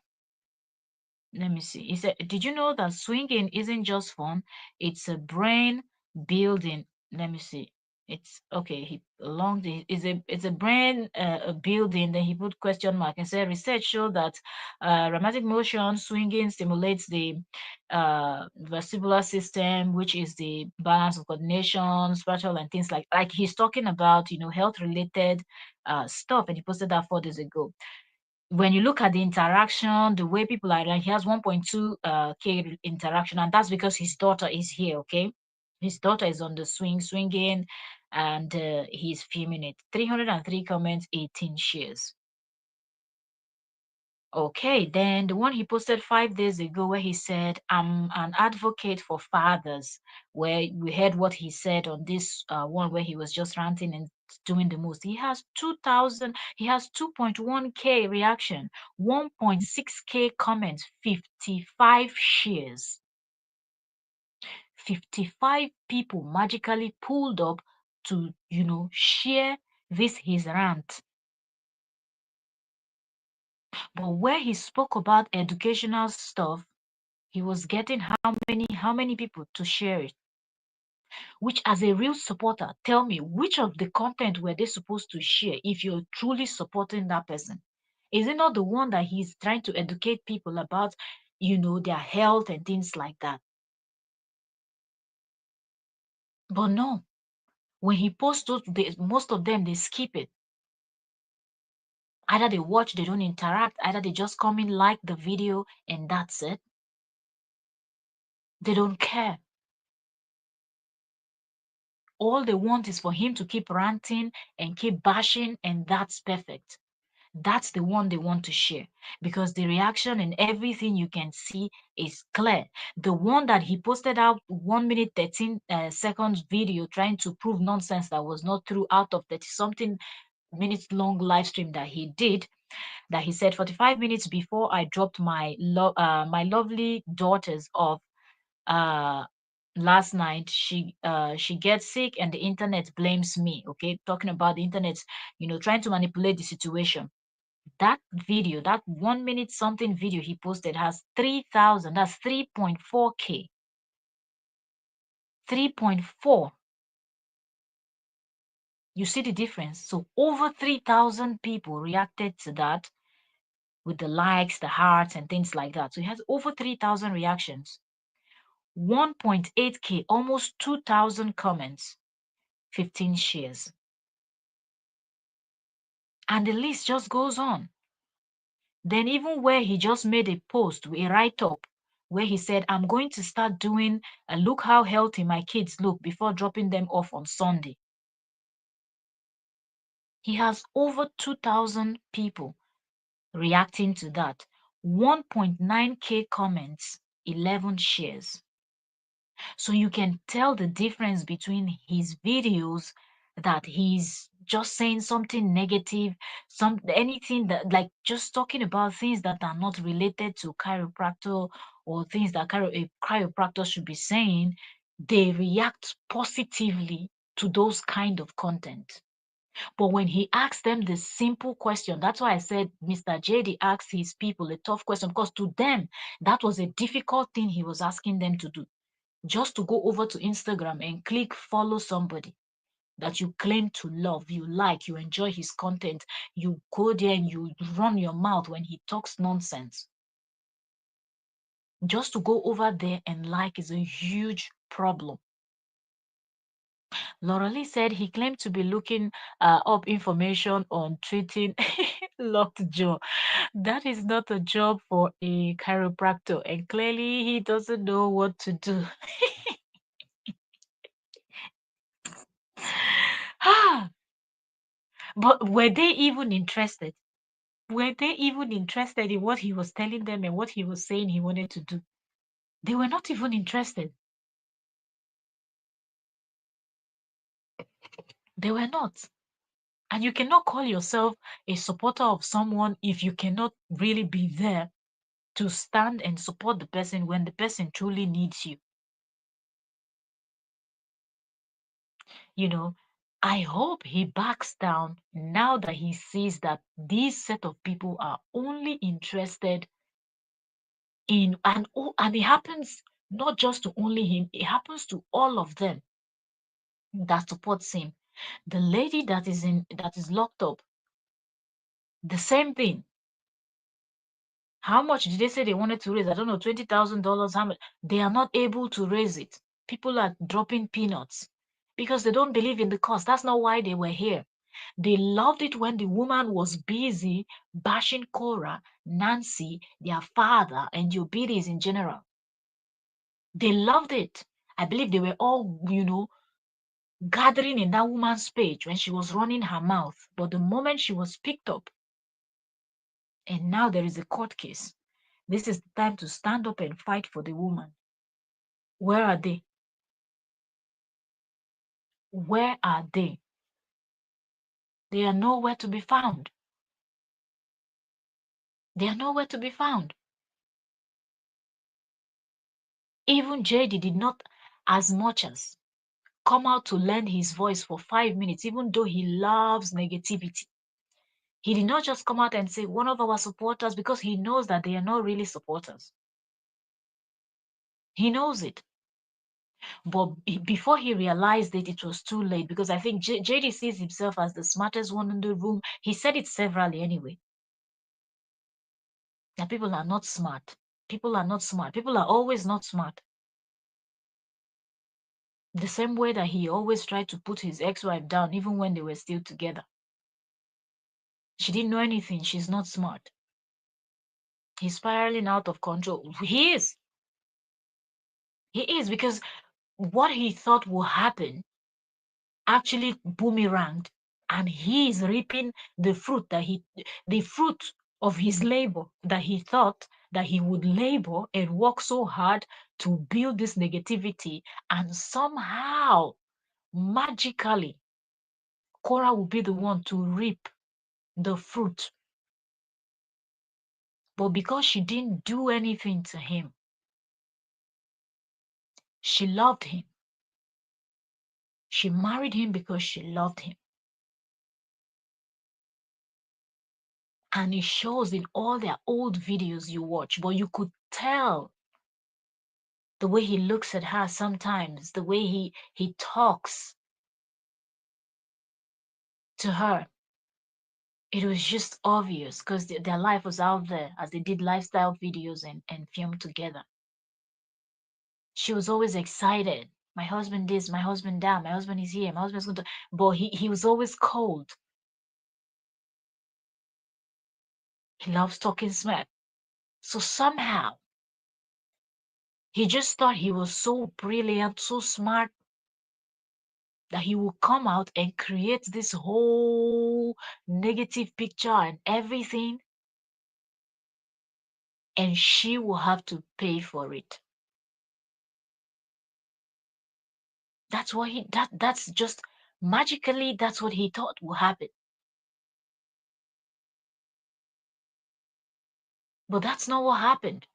let me see. He said, did you know that swinging isn't just fun? It's a brain building. Let me see. It's okay. He along the it's a brain building. Then he put question mark and said research show that rhythmic motion swinging stimulates the vestibular system, which is the balance of coordination, spatial, and things like he's talking about health related stuff, and he posted that 4 days ago. When you look at the interaction, the way people are, like, he has 1.2 K interaction, and that's because his daughter is here. Okay, his daughter is on the swinging, and he's filming it. 303 comments, 18 shares. Okay, then the one he posted 5 days ago where he said, I'm an advocate for fathers, where we heard what he said on this one where he was just ranting and doing the most. He has 2.1K reaction, 1.6K comments, 55 shares. 55 people magically pulled up to, share this his rant. But where he spoke about educational stuff, he was getting how many people to share it? Which, as a real supporter, tell me, which of the content were they supposed to share if you're truly supporting that person? Is it not the one that he's trying to educate people about, their health and things like that? But no, when he posts those, most of them, they skip it. Either they watch, they don't interact, either they just come in, like the video, and that's it. They don't care. All they want is for him to keep ranting and keep bashing, and that's perfect. That's the one they want to share, because the reaction and everything you can see is clear. The one that he posted out 1 minute 13 seconds video trying to prove nonsense that was not true, out of 30 something minutes long live stream that he did, that he said 45 minutes before I dropped my lovely daughters off uh last night, she gets sick and the internet blames me. Okay, talking about the internet, trying to manipulate the situation. That video, that 1 minute something video he posted, has 3,000, that's 3.4K. 3.4. You see the difference? So over 3,000 people reacted to that with the likes, the hearts, and things like that. So he has over 3,000 reactions, 1.8K, almost 2,000 comments, 15 shares. And the list just goes on. Then even where he just made a post, a write-up, where he said, I'm going to start doing a look how healthy my kids look before dropping them off on Sunday. He has over 2,000 people reacting to that. 1.9K comments, 11 shares. So you can tell the difference between his videos that he's just saying something negative, anything that like just talking about things that are not related to chiropractor or things that a chiropractor should be saying, they react positively to those kind of content. But when he asked them the simple question, that's why I said Mr. JD asked his people a tough question, because to them, that was a difficult thing he was asking them to do. Just to go over to Instagram and click follow somebody that you claim to love, you like, you enjoy his content. You go there and you run your mouth when he talks nonsense. Just to go over there and like is a huge problem. Laura Lee said he claimed to be looking up information on treating locked jaw. That is not a job for a chiropractor, and clearly he doesn't know what to do. But were they even interested? Were they even interested in what he was telling them and what he was saying he wanted to do? They were not even interested. They were not. And you cannot call yourself a supporter of someone if you cannot really be there to stand and support the person when the person truly needs you. You know, I hope he backs down now that he sees that these set of people are only interested in, and it happens not just to only him, it happens to all of them that supports him. The lady that is locked up, the same thing. How much did they say they wanted to raise? I don't know, $20,000. How much? They are not able to raise it. People are dropping peanuts because they don't believe in the cause. That's not why they were here. They loved it when the woman was busy bashing Cora, Nancy, their father, and the Obiris in general. They loved it. I believe they were all, gathering in that woman's page when she was running her mouth. But the moment she was picked up, and now there is a court case, this is the time to stand up and fight for the woman. Where are they? Where are they? They are nowhere to be found. They are nowhere to be found. Even JD did not as much as come out to lend his voice for 5 minutes, even though he loves negativity. He did not just come out and say one of our supporters, because he knows that they are not really supporters. He knows it. But before he realized it, it was too late, because I think JD sees himself as the smartest one in the room. He said it severally anyway. That people are not smart. People are not smart. People are always not smart. The same way that he always tried to put his ex-wife down, even when they were still together. She didn't know anything. She's not smart. He's spiraling out of control. He is. He is, because what he thought would happen actually boomeranged, and he is reaping the fruit of his labor that he thought that he would labor and work so hard to build this negativity, and somehow magically Cora will be the one to reap the fruit. But because she didn't do anything to him, she loved him. She married him because she loved him. And it shows in all their old videos you watch, but you could tell the way he looks at her sometimes, the way he talks to her. It was just obvious because their life was out there as they did lifestyle videos and filmed together. She was always excited. My husband this, my husband that, my husband is here, my husband's going to, but he was always cold. He loves talking smack. So somehow he just thought he was so brilliant, so smart, that he will come out and create this whole negative picture and everything. and she will have to pay for it. That's what that's just magically that's what he thought would happen. But that's not what happened.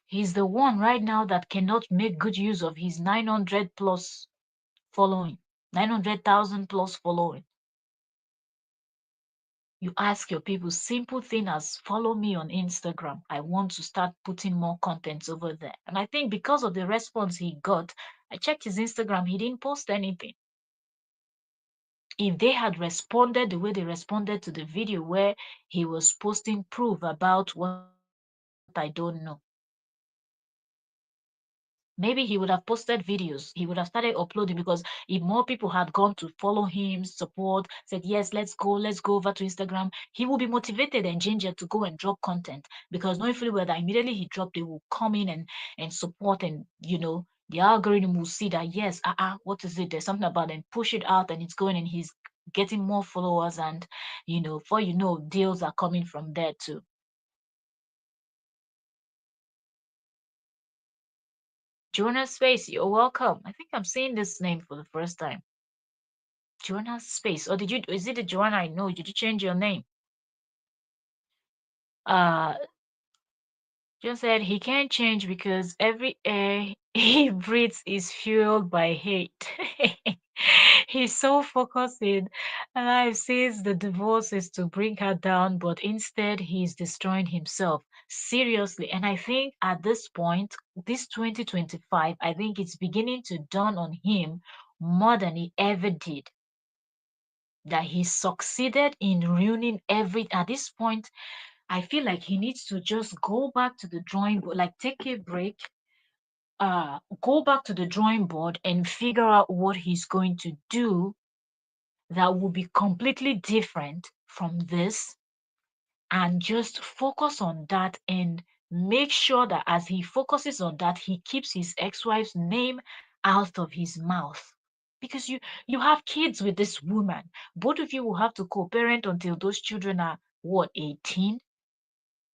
He's the one right now that cannot make good use of his 900 plus following, 900,000 plus following. You ask your people simple thing as follow me on Instagram. I want to start putting more contents over there. And I think because of the response he got, I checked his Instagram, he didn't post anything. If they had responded the way they responded to the video where he was posting proof about what I don't know, maybe he would have posted videos. He would have started uploading because if more people had gone to follow him, support, said, yes, let's go over to Instagram, he will be motivated and ginger to go and drop content because knowing fully well that immediately he dropped, they will come in and support and, the algorithm will see that, yes, what is it? There's something about it and push it out and it's going and he's getting more followers and, for deals are coming from there too. Jonas Space, you're welcome. I think I'm saying this name for the first time. Jonas Space. Or is it the Joanna I know? Did you change your name? Uh, just said he can't change because every air he breathes is fueled by hate. He's so focused in life says the divorce is to bring her down, but instead he's destroying himself. Seriously. And I think at this point, this 2025, I think it's beginning to dawn on him more than he ever did that he succeeded in ruining every at this point. I feel like he needs to just go back to the drawing board, like take a break, go back to the drawing board and figure out what he's going to do that will be completely different from this, and just focus on that and make sure that as he focuses on that, he keeps his ex-wife's name out of his mouth. Because you have kids with this woman. Both of you will have to co-parent until those children are what, 18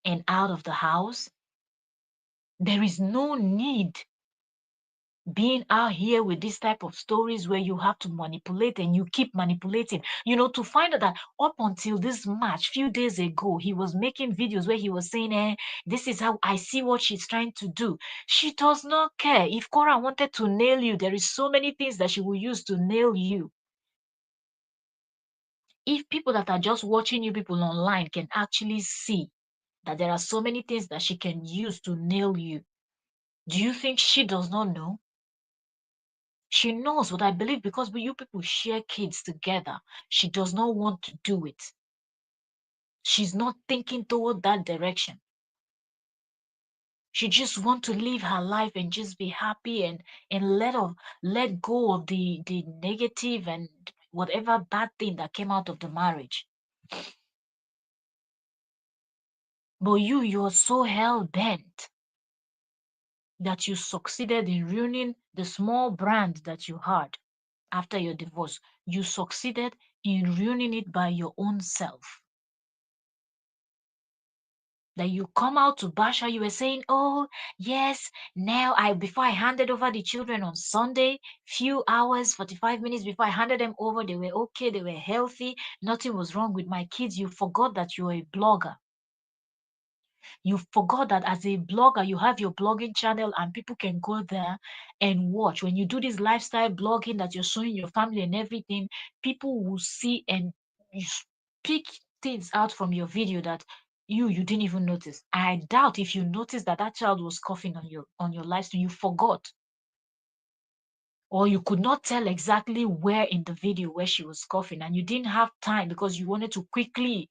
and out of the house. There is no need being out here with this type of stories where you have to manipulate and you keep manipulating, to find out that up until this match few days ago he was making videos where he was saying, this is how I see what she's trying to do. She does not care. If Cora wanted to nail you, there is so many things that she will use to nail you. If people that are just watching you people online can actually see that there are so many things that she can use to nail you, do you think she does not know? She knows what I believe because you people share kids together. She does not want to do it. She's not thinking toward that direction. She just want to live her life and just be happy and let go of the negative and whatever bad thing that came out of the marriage. But you're so hell bent that you succeeded in ruining the small brand that you had after your divorce. You succeeded in ruining it by your own self. That you come out to bash her, you were saying, oh, yes, now before I handed over the children on Sunday, few hours, 45 minutes before I handed them over, they were okay, they were healthy, nothing was wrong with my kids. You forgot that you're a blogger. You forgot that as a blogger, you have your blogging channel and people can go there and watch. When you do this lifestyle blogging that you're showing your family and everything, people will see and you pick things out from your video that you didn't even notice. I doubt if you noticed that that child was coughing on your live stream, you forgot. Or you could not tell exactly where in the video where she was coughing and you didn't have time because you wanted to quickly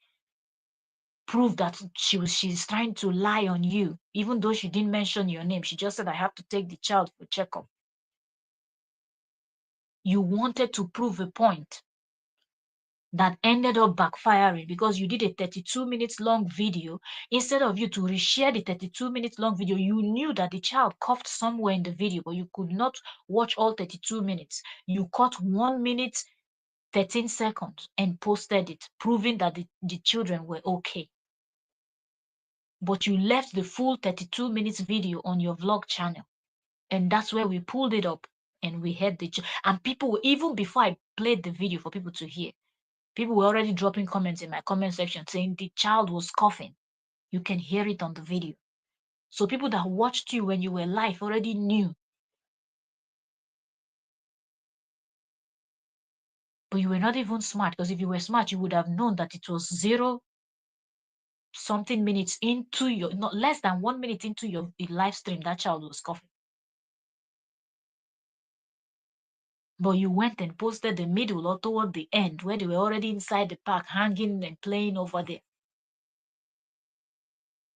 prove that she's trying to lie on you, even though she didn't mention your name. She just said, I have to take the child for checkup. You wanted to prove a point that ended up backfiring because you did a 32 minutes long video. Instead of you to reshare the 32 minutes long video, you knew that the child coughed somewhere in the video, but you could not watch all 32 minutes. You caught 1 minute 13 seconds and posted it, proving that the children were okay. but you left the full 32 minutes video on your vlog channel. And that's where we pulled it up and we heard and people, even before I played the video for people to hear, people were already dropping comments in my comment section saying the child was coughing. You can hear it on the video. So people that watched you when you were live already knew. But you were not even smart, because if you were smart, you would have known that it was 0 something minutes into your, not less than 1 minute into your live stream, that child was coughing. But you went and posted the middle or toward the end where they were already inside the park hanging and playing over there.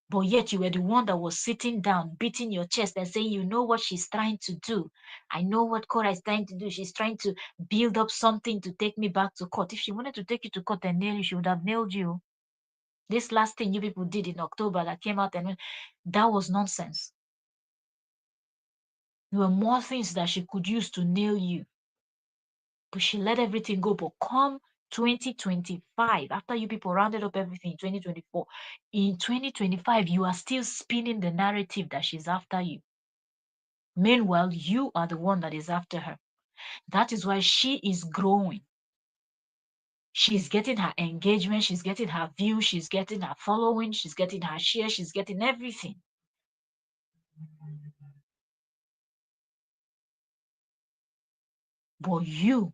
But yet you were the one that was sitting down, beating your chest and saying, you know what she's trying to do. I know what Cora is trying to do. She's trying to build up something to take me back to court. If she wanted to take you to court and nail you, she would have nailed you. This last thing you people did in October that came out, and that was nonsense. There were more things that she could use to nail you. But she let everything go. But come 2025, after you people rounded up everything in 2024, in 2025, you are still spinning the narrative that she's after you. Meanwhile, you are the one that is after her. That is why she is growing. She's getting her engagement, she's getting her views, she's getting her following, she's getting her share, she's getting everything. But you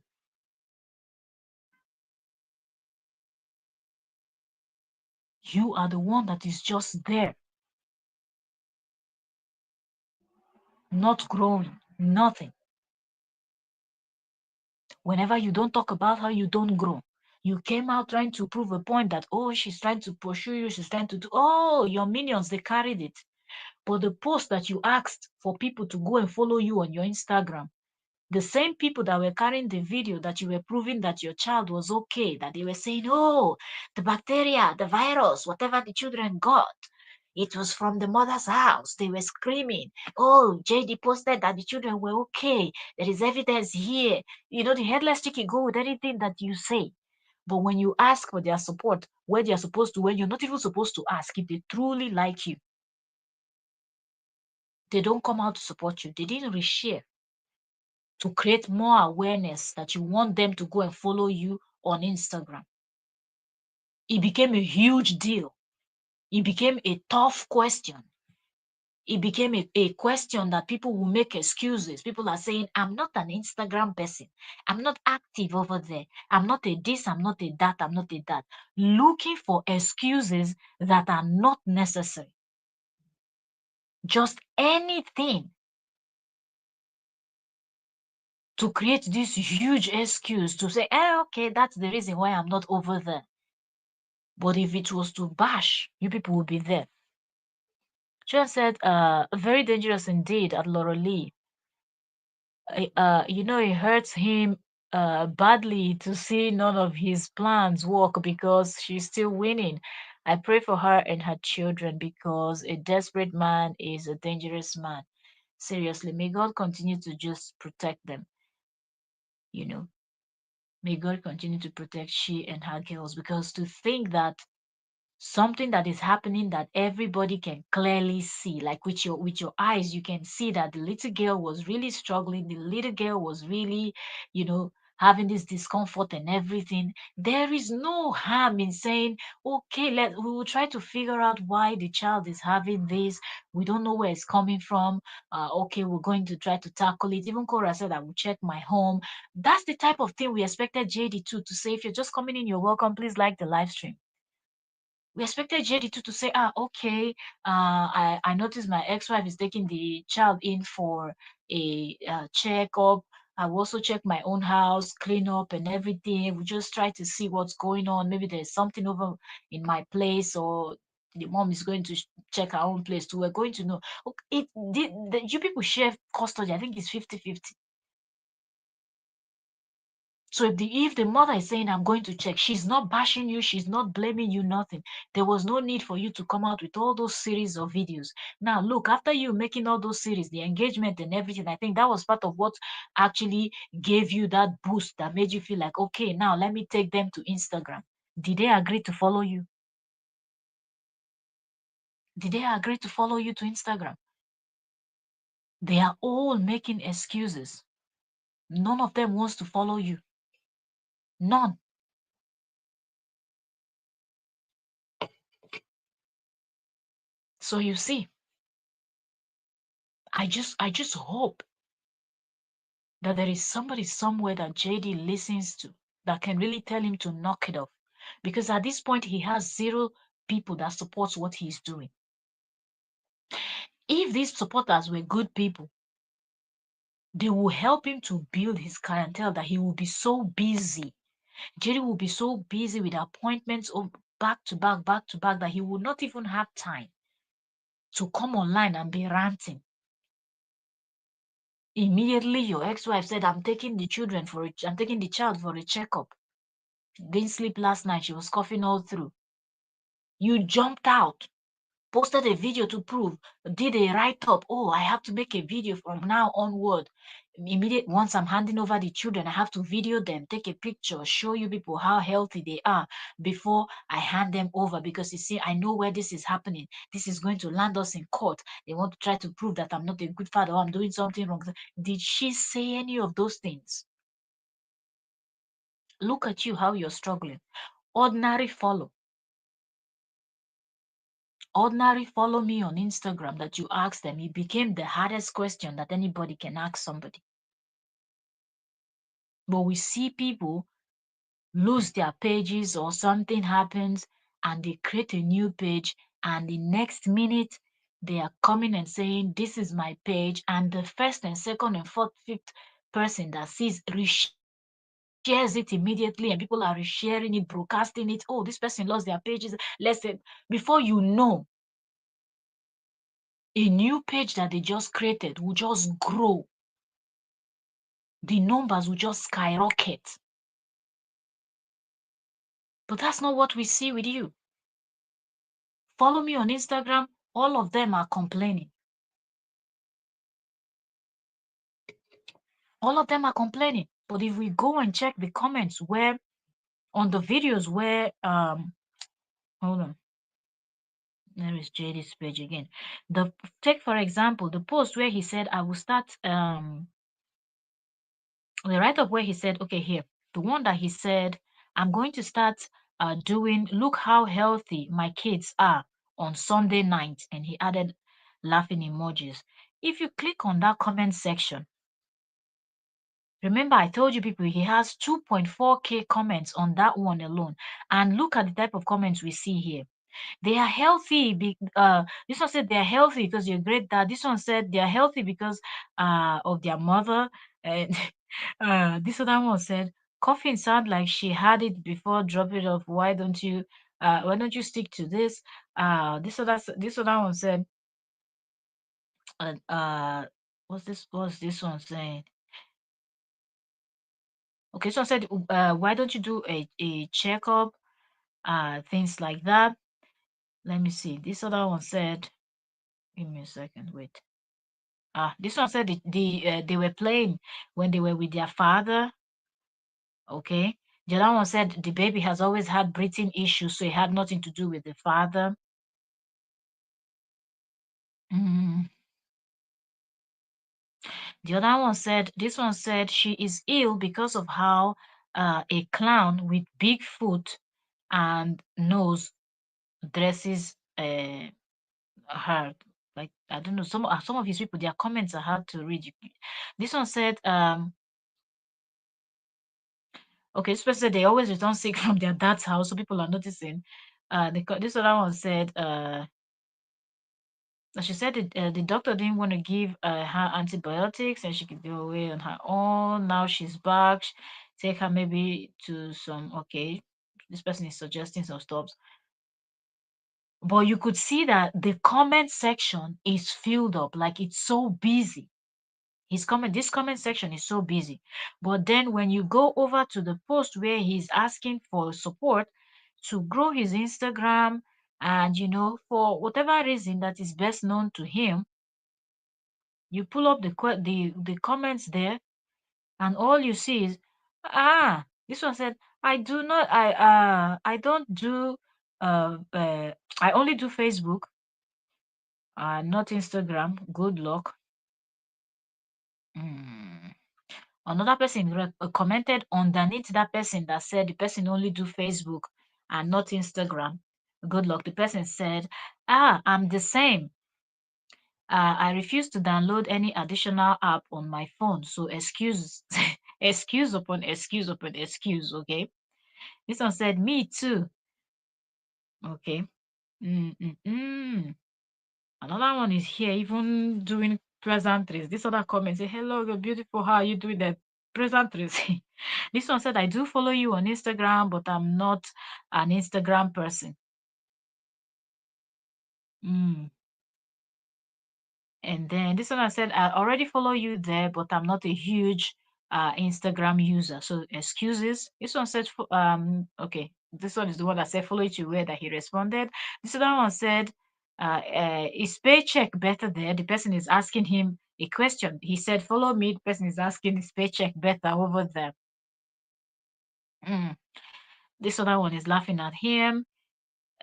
are the one that is just there, not growing, nothing. Whenever you don't talk about her, you don't grow. You came out trying to prove a point that, oh, she's trying to pursue you, she's trying to do, oh, your minions, they carried it. But the post that you asked for people to go and follow you on your Instagram, the same people that were carrying the video that you were proving that your child was okay, that they were saying, oh, the bacteria, the virus, whatever the children got, it was from the mother's house. They were screaming, oh, JD posted that the children were okay. There is evidence here. You know, the headless chicken go with anything that you say. But when you ask for their support, where they're supposed to, when you're not even supposed to ask if they truly like you, they don't come out to support you. They didn't reshare to create more awareness that you want them to go and follow you on Instagram. It became a huge deal. It became a tough question. It became a question that people will make excuses. People are saying, I'm not an Instagram person. I'm not active over there. I'm not a this, I'm not a that, I'm not a that. Looking for excuses that are not necessary. Just anything to create this huge excuse to say, okay, that's the reason why I'm not over there. But if it was to bash, you people would be there. Chen said, very dangerous indeed at Laura Lee. You know, it hurts him badly to see none of his plans work because she's still winning. I pray for her and her children because a desperate man is a dangerous man. Seriously, may God continue to just protect them. You know, may God continue to protect she and her girls, because to think that something that is happening that everybody can clearly see, like with your eyes, you can see that the little girl was really struggling, the little girl was really, you know, having this discomfort and everything. There is no harm in saying, okay, we will try to figure out why the child is having this. We don't know where it's coming from. Okay, we're going to try to tackle it. Even Cora said, I will check my home. That's the type of thing we expected JD to say. If you're just coming in, you're welcome, please like the live stream. We expected JD2 to say, okay, I noticed my ex-wife is taking the child in for a checkup. I will also check my own house, clean up and everything. We just try to see what's going on. Maybe there's something over in my place, or the mom is going to check her own place too. We're going to know. Okay, you people share custody. I think it's 50-50. So if the mother is saying, I'm going to check, she's not bashing you, she's not blaming you, nothing. There was no need for you to come out with all those series of videos. Now, look, after you making all those series, the engagement and everything, I think that was part of what actually gave you that boost that made you feel like, okay, now let me take them to Instagram. Did they agree to follow you? Did they agree to follow you to Instagram? They are all making excuses. None of them wants to follow you. None. So you see, I just hope that there is somebody somewhere that JD listens to that can really tell him to knock it off. Because at this point, he has zero people that supports what he's doing. If these supporters were good people, they will help him to build his clientele that he will be so busy. JD will be so busy with appointments of back to back that he will not even have time to come online and be ranting. Immediately, your ex-wife said, I'm taking the child for a checkup. Didn't sleep last night. She was coughing all through. You jumped out, posted a video to prove, did a write-up. Oh, I have to make a video from now onward. Immediate once I'm handing over the children, I have to video them, take a picture, show you people how healthy they are before I hand them over. Because you see, I know where this is happening. This is going to land us in court. They want to try to prove that I'm not a good father or I'm doing something wrong. Did she say any of those things? Look at you, how you're struggling. Ordinary follow. Ordinary follow me on Instagram that you asked them. It became the hardest question that anybody can ask somebody. But we see people lose their pages or something happens and they create a new page, and the next minute they are coming and saying, this is my page. And the first and second and fourth, fifth person that sees reshares it immediately, and people are resharing it, broadcasting it. Oh, this person lost their pages. Let's say, before you know, a new page that they just created will just grow. The numbers will just skyrocket. But that's not what we see with you. Follow me on Instagram, all of them are complaining. All of them are complaining. But if we go and check the comments where on the videos where hold on, there is JD's page again. Take for example the post where he said I will start the write-up where he said, okay, here, the one that he said, I'm going to start doing, look how healthy my kids are on Sunday night. And he added laughing emojis. If you click on that comment section, remember I told you people he has 2.4K comments on that one alone. And look at the type of comments we see here. They are healthy. This one said they are healthy because you're a great dad. This one said they are healthy because of their mother. And this other one said, coughing sound like she had it before. Drop it off. Why don't you stick to this? This other one said, uh, uh, what's this one saying? Okay, so I said, why don't you do a checkup? Things like that. Let me see. This other one said, give me a second, wait. This one said they were playing when they were with their father. Okay. The other one said the baby has always had breathing issues, so it had nothing to do with the father. Mm. The other one said, this one said she is ill because of how a clown with big foot and nose dresses her. Like, I don't know, some of his people, their comments are hard to read. This one said, okay, especially they always return sick from their dad's house, so people are noticing. This other one said, she said the doctor didn't want to give her antibiotics and she could go away on her own. Now she's back. Take her maybe to some, okay, this person is suggesting some stops. But you could see that the comment section is filled up, like it's so busy. This comment section is so busy. But then when you go over to the post where he's asking for support to grow his Instagram, and for whatever reason that is best known to him, you pull up the comments there, and all you see is, this one said, I don't do I only do Facebook. Not Instagram. Good luck. Mm. Another person commented underneath that person that said the person only do Facebook and not Instagram. Good luck. The person said, I'm the same. I refuse to download any additional app on my phone. So excuse, excuse upon excuse upon excuse. Okay. This one said, me too. Okay. Mm-mm-mm. Another one is here, even doing pleasantries. This other comment say, hello, you're beautiful. How are you doing the pleasantries? This one said, I do follow you on Instagram, but I'm not an Instagram person. Mm. And then this one I said, I already follow you there, but I'm not a huge Instagram user. So excuses. This one said, okay, this one is the one that said follow it to where that he responded. This other one said, is paycheck better there? The person is asking him a question. He said, follow me. The person is asking, is paycheck better over there? Mm. This other one is laughing at him.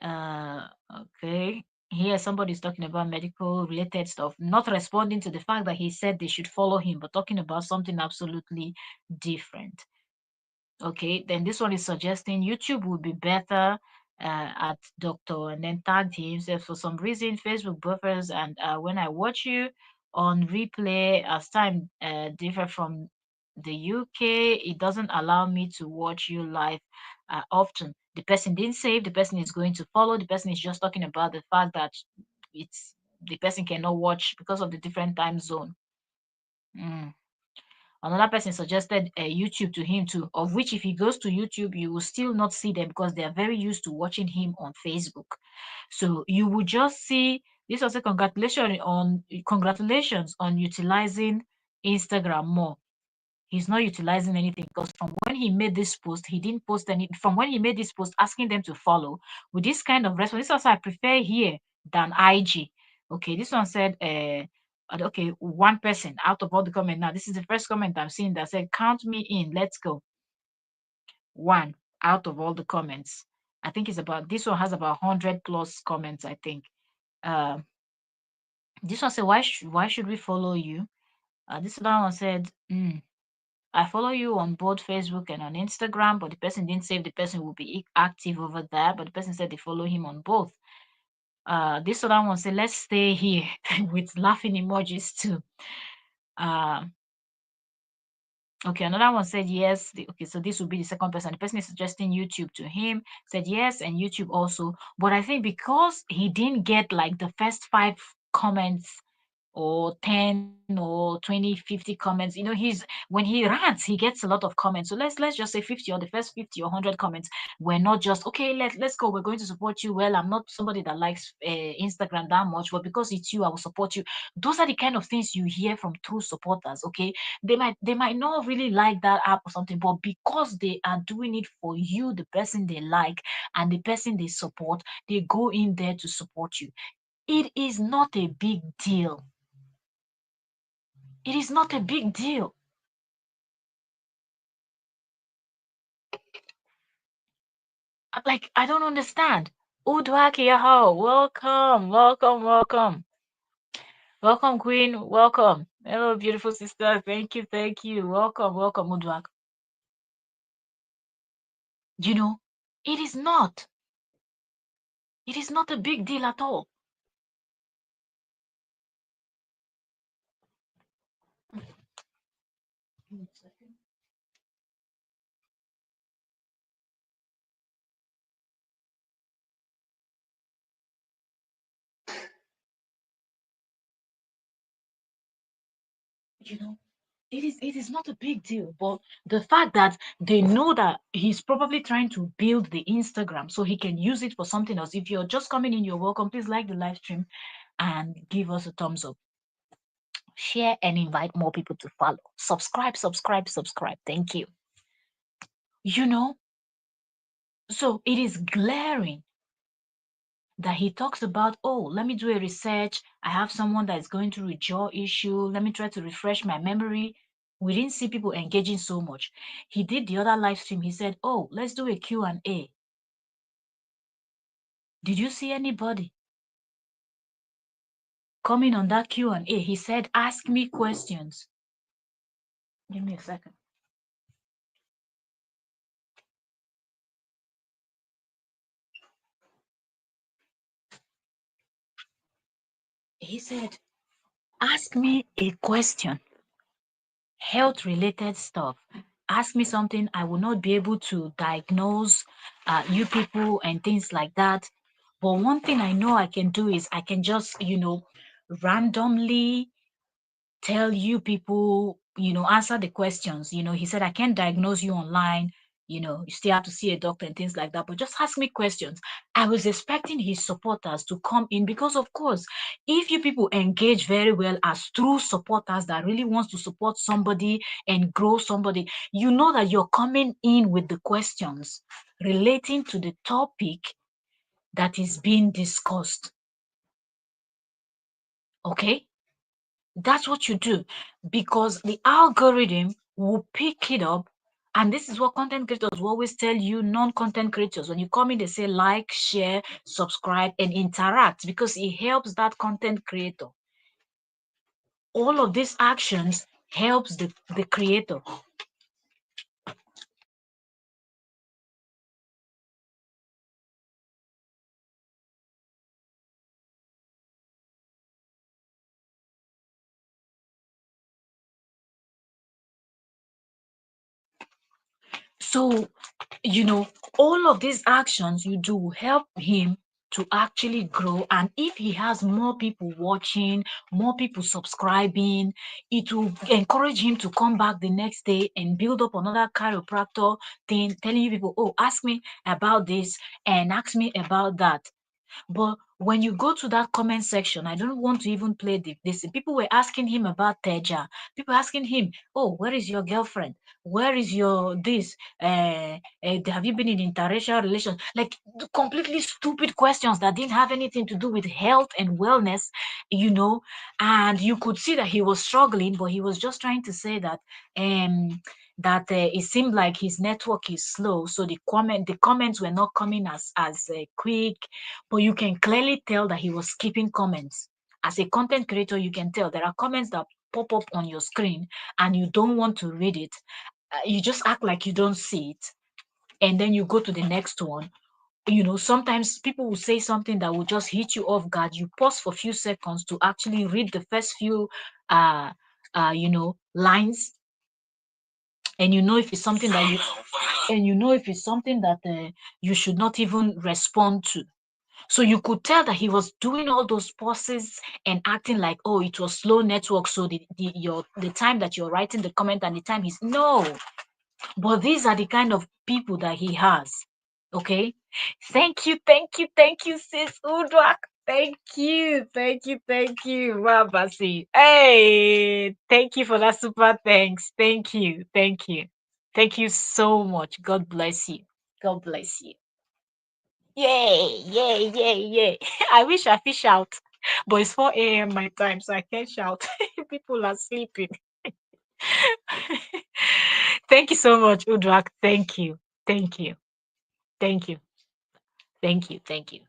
Okay. Here, somebody's talking about medical related stuff, not responding to the fact that he said they should follow him, but talking about something absolutely different. Okay, then this one is suggesting YouTube would be better at doctor and then tagged him. Said for some reason Facebook buffers and when I watch you on replay as time differ from the UK, it doesn't allow me to watch you live often. The person didn't say if the person is going to follow. The person is just talking about the fact that it's the person cannot watch because of the different time zone. Mm. Another person suggested YouTube to him too, of which if he goes to YouTube, you will still not see them because they are very used to watching him on Facebook. So you will just see this also congratulations on utilizing Instagram more. He's not utilizing anything because from when he made this post, he didn't post any. From when he made this post asking them to follow with this kind of response, this also I prefer here than IG. Okay, this one said, okay, one person out of all the comment. Now, this is the first comment I'm seeing that said, count me in, let's go. One out of all the comments. I think it's about, this one has about 100 plus comments, I think. Uh, this one said, why should we follow you? This other one said, I follow you on both Facebook and on Instagram, but the person didn't say if the person will be active over there, but the person said they follow him on both. This other one said, let's stay here with laughing emojis too. Uh, okay, another one said yes. Okay, so this will be the second person. The person is suggesting YouTube to him, said yes, and YouTube also. But I think because he didn't get like the first 5 comments or 10 or 20, 50 comments, he's when he rants he gets a lot of comments. So let's just say 50 or the first 50 or 100 comments were not just okay, let's go, we're going to support you. Well, I'm not somebody that likes Instagram that much, but because it's you, I will support you. Those are the kind of things you hear from true supporters. Okay, they might not really like that app or something, but because they are doing it for you, the person they like and the person they support, they go in there to support you. It is not a big deal. It is not a big deal. Like, I don't understand. Udwaki Yaho, welcome, welcome, welcome. Welcome, Queen, welcome. Hello, beautiful sister. Thank you, thank you. Welcome, welcome, Udwak. You know, it is not. It is not a big deal at all. You know, it is not a big deal, but the fact that they know that he's probably trying to build the Instagram so he can use it for something else. If you're just coming in, you're welcome. Please like the live stream and give us a thumbs up. Share and invite more people to follow. Subscribe, subscribe, subscribe. Thank you. You know, so it is glaring that he talks about, oh, let me do a research. I have someone that is going through a jaw issue. Let me try to refresh my memory. We didn't see people engaging so much. He did the other live stream. He said, oh, let's do a Q&A. Did you see anybody? coming on that Q&A, he said, ask me questions. Give me a second. He said, ask me a question, health related stuff. Ask me something I will not be able to diagnose you people and things like that. But one thing I know I can do is I can just, randomly tell you people, answer the questions. He said, I can't diagnose you online. You still have to see a doctor and things like that, but just ask me questions. I was expecting his supporters to come in because, of course, if you people engage very well as true supporters that really wants to support somebody and grow somebody, you know that you're coming in with the questions relating to the topic that is being discussed. Okay? That's what you do because the algorithm will pick it up. And this is what content creators will always tell you, non-content creators. When you come in, they say like, share, subscribe, and interact because it helps that content creator. All of these actions helps the creator. So, all of these actions you do help him to actually grow. And if he has more people watching, more people subscribing, it will encourage him to come back the next day and build up another chiropractor thing, telling you people, oh, ask me about this and ask me about that. But when you go to that comment section, I don't want to even play this. People were asking him about Teja. People asking him, "Oh, where is your girlfriend? Where is your this? Have you been in interracial relations?" Like completely stupid questions that didn't have anything to do with health and wellness, And you could see that he was struggling, but he was just trying to say that it seemed like his network is slow, so the comments were not coming as quick, but you can clearly tell that he was skipping comments. As a content creator, you can tell there are comments that pop up on your screen and you don't want to read it. You just act like you don't see it, and then you go to the next one. Sometimes people will say something that will just hit you off guard. You pause for a few seconds to actually read the first few lines, and if it's something that you should not even respond to. So you could tell that he was doing all those pauses and acting like, oh, it was slow network. So the time that you're writing the comment and the time he's no. But these are the kind of people that he has. Okay. Thank you, sis Udwak. Thank you, Wabasi. Hey, thank you for that super thanks. Thank you. Thank you so much. God bless you. God bless you. Yay, yay, yay, yay. I wish I fish out, but it's 4 a.m. my time, so I can't shout. People are sleeping. Thank you so much, Udrak. Thank you. Thank you. Thank you. Thank you. Thank you.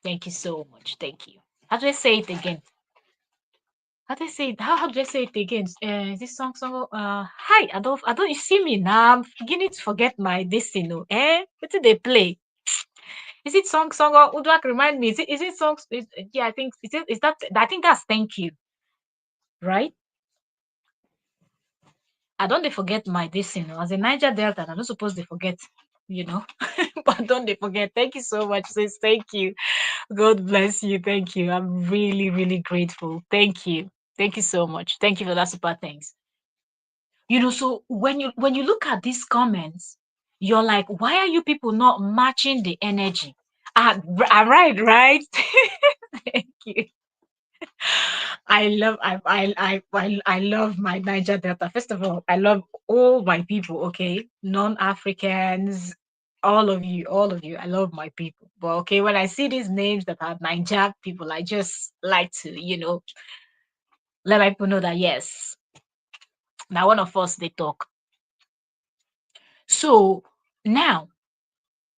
Thank you so much. Thank you. How do I say it again? How do I say it? How do I say it again? This song, hi, I don't, you see me now. I'm beginning to forget my destiny. What did they play? Is it song or Udrak remind me? Is it songs? Yeah, I think is that I think that's thank you, right? I don't they forget my this, as a Niger Delta, I'm not supposed to forget, you know. But don't they forget. Thank you so much, sis. Thank you. God bless you. Thank you. I'm really, really grateful. Thank you. Thank you so much. Thank you for that super thanks. So when you look at these comments, you're like, why are you people not matching the energy? Right? Thank you. I love my Niger Delta. First of all, I love all my people, okay? Non-Africans, all of you. I love my people. But okay, when I see these names that are Niger people, I just like to, let my people know that yes, now one of us they talk. So now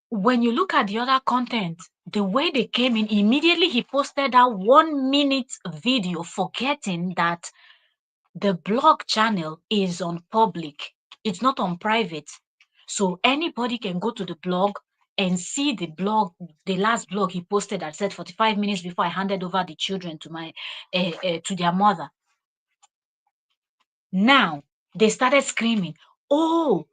when you look at the other content, The way they came in, immediately he posted that 1 minute video, forgetting that the blog channel is on public, it's not on private. So anybody can go to the blog and see the blog, the last blog he posted that said 45 minutes before I handed over the children to my to their mother. Now they started screaming, oh,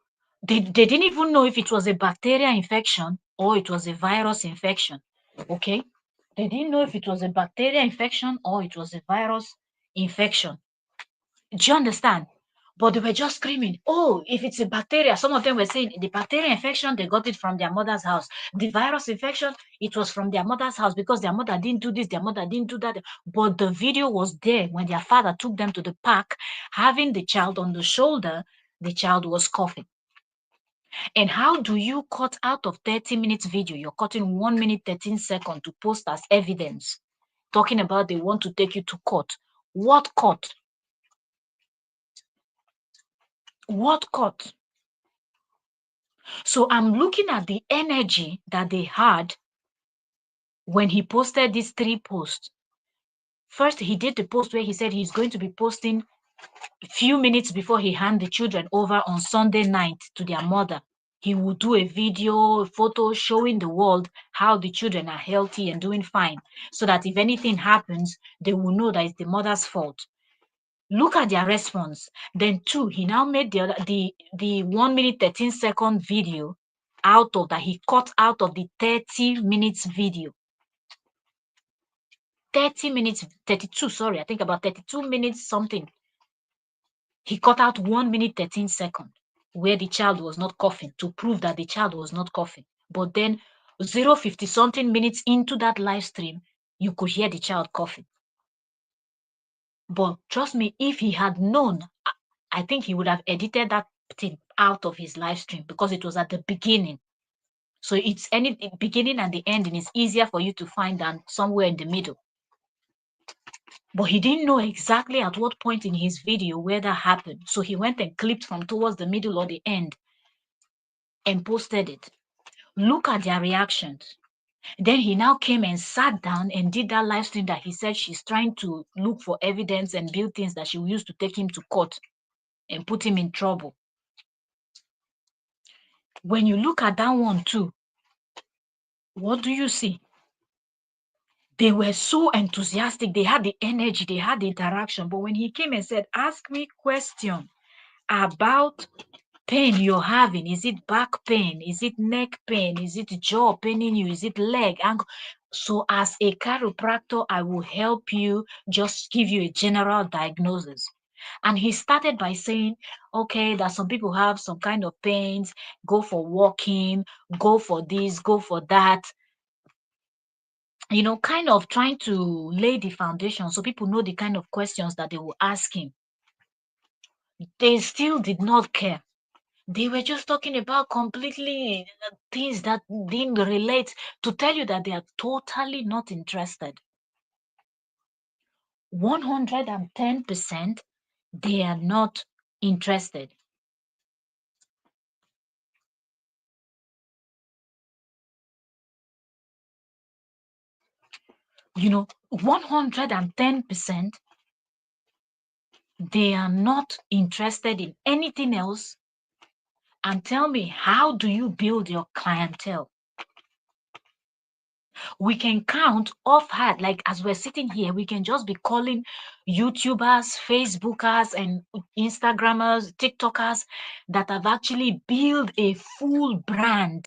they didn't even know if it was a bacteria infection or it was a virus infection. Okay. They didn't know if it was a bacteria infection or it was a virus infection. Do you understand? But they were just screaming, oh, if it's a bacteria, some of them were saying the bacteria infection, they got it from their mother's house. The virus infection, it was from their mother's house because their mother didn't do this, their mother didn't do that. But the video was there when their father took them to the park, having the child on the shoulder, the child was coughing. And how do you cut out of 30 minutes video? You're cutting 1 minute, 13 seconds to post as evidence, talking about they want to take you to court. What court? What court? So I'm looking at the energy that they had when he posted these 3 posts. First, he did the post where he said he's going to be posting a few minutes before he hand the children over on Sunday night to their mother. He will do a video, a photo showing the world how the children are healthy and doing fine, so that if anything happens, they will know that it's the mother's fault. Look at their response. Then 2, he now made the 1 minute 13 second video out of that. He cut out of the 30 minutes video. 30 minutes, 32, sorry, I think about 32 minutes something. He cut out 1 minute 13 second where the child was not coughing to prove that the child was not coughing. But then 050 something minutes into that live stream, you could hear the child coughing. But trust me, if he had known, I think he would have edited that thing out of his live stream because it was at the beginning. So it's any beginning and the ending is easier for you to find than somewhere in the middle. But he didn't know exactly at what point in his video where that happened. So he went and clipped from towards the middle or the end and posted it. Look at their reactions. Then he now came and sat down and did that live stream that he said she's trying to look for evidence and build things that she will use to take him to court and put him in trouble. When you look at that one too, what do you see? They were so enthusiastic. They had the energy, they had the interaction. But when he came and said, ask me question about pain you're having, is it back pain? Is it neck pain? Is it jaw paining you? Is it leg? Ankle? So as a chiropractor, I will help you, just give you a general diagnosis. And he started by saying, okay, that some people have some kind of pains, go for walking, go for this, go for that. Kind of trying to lay the foundation so people know the kind of questions that they will ask him. They still did not care. They were just talking about completely things that didn't relate, to tell you that they are totally not interested. 110%, they are not interested. You know, 110%, they are not interested in anything else. And tell me, how do you build your clientele? We can count off hand, like as we're sitting here, we can just be calling YouTubers, Facebookers, and Instagrammers, TikTokers that have actually built a full brand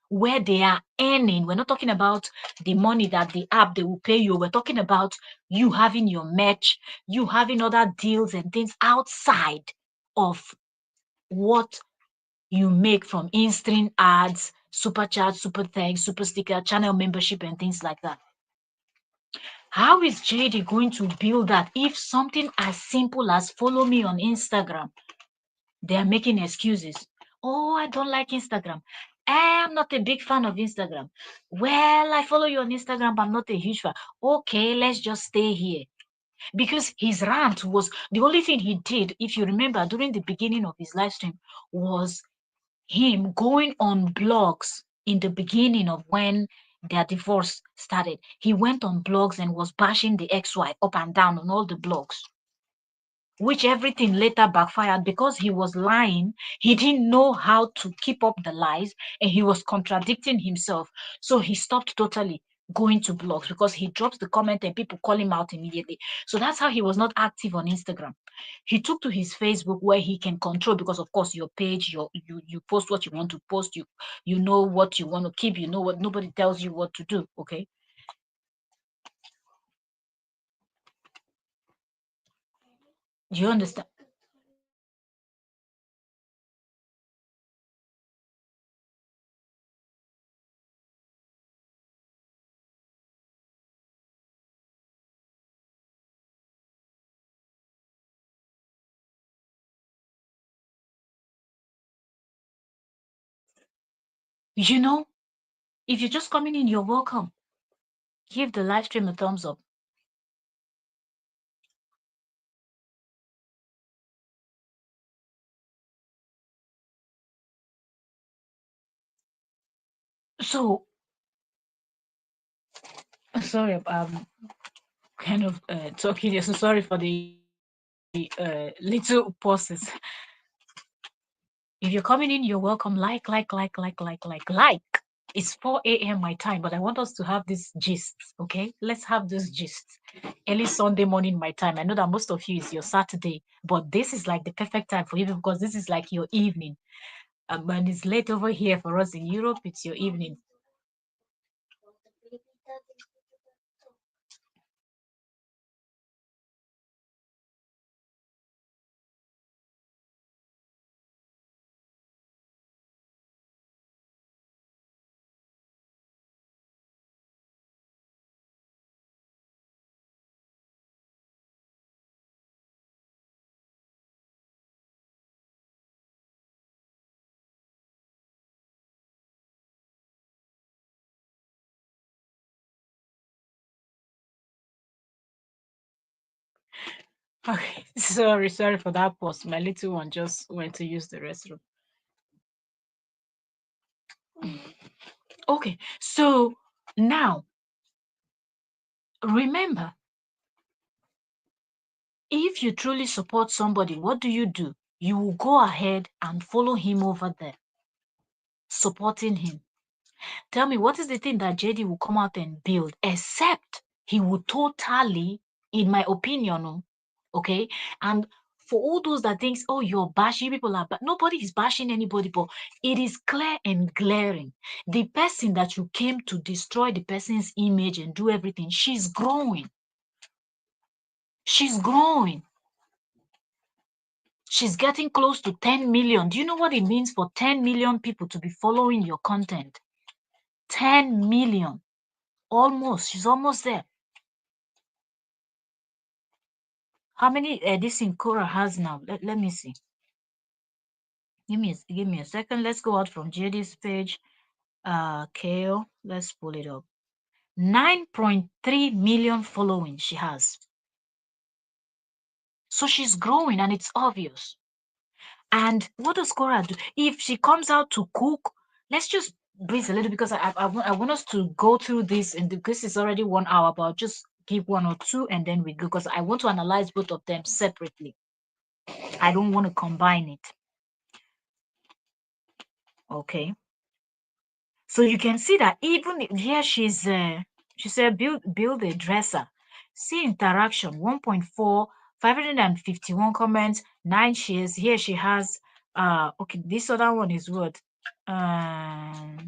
where they are earning. We're not talking about the money that the app they will pay you. We're talking about you having your merch, you having other deals and things outside of what you make from in-stream ads, super chat, super thanks, super sticker, channel membership, and things like that. How is JD going to build that if something as simple as follow me on Instagram, they are making excuses? Oh, I don't like Instagram. I'm not a big fan of Instagram. Well, I follow you on Instagram, but I'm not a huge fan. Okay, let's just stay here. Because his rant was the only thing he did, if you remember, during the beginning of his live stream, was him going on blogs in the beginning of when their divorce started. He went on blogs and was bashing the ex-wife up and down on all the blogs, which everything later backfired because he was lying. He didn't know how to keep up the lies and he was contradicting himself. So he stopped totally going to blogs because he drops the comment and people call him out immediately. So that's how he was not active on Instagram. He took to his Facebook where he can control, because of course your page, you post what you want to post, you know what you want to keep, you know what, nobody tells you what to do. Okay. Do you understand? You know, if you're just coming in, you're welcome. Give the live stream a thumbs up. So, sorry, kind of talking here. So sorry for the little pauses. If you're coming in, you're welcome. Like. It's 4 a.m. my time, but I want us to have this gist, okay? Let's have this gist. Early Sunday morning, my time. I know that most of you is your Saturday, but this is like the perfect time for you because this is like your evening. And it's late over here for us in Europe. It's your evening. Okay, sorry for that pause. My little one just went to use the restroom. Okay, so now remember, if you truly support somebody, what do? You will go ahead and follow him over there, supporting him. Tell me, what is the thing that JD will come out and build, except he will totally, in my opinion, okay? And for all those that thinks, oh, you're bashing people, but nobody is bashing anybody, but it is clear and glaring. The person that you came to destroy the person's image and do everything, she's growing. She's growing. She's getting close to 10 million. Do you know what it means for 10 million people to be following your content? 10 million. Almost. She's almost there. How many this in Cora has now? Let me see. Give me a second. Let's go out from JD's page. Kale. Let's pull it up. 9.3 million following she has. So she's growing and it's obvious. And what does Cora do? If she comes out to cook, let's just breathe a little because I want us to go through this, and because it's already 1 hour, but I'll just give one or two and then we go because I want to analyze both of them separately. I don't want to combine it. Okay. So you can see that even here she said build a dresser. See interaction 1.4, 551 comments, 9 shares. Here she has okay, this other one is what?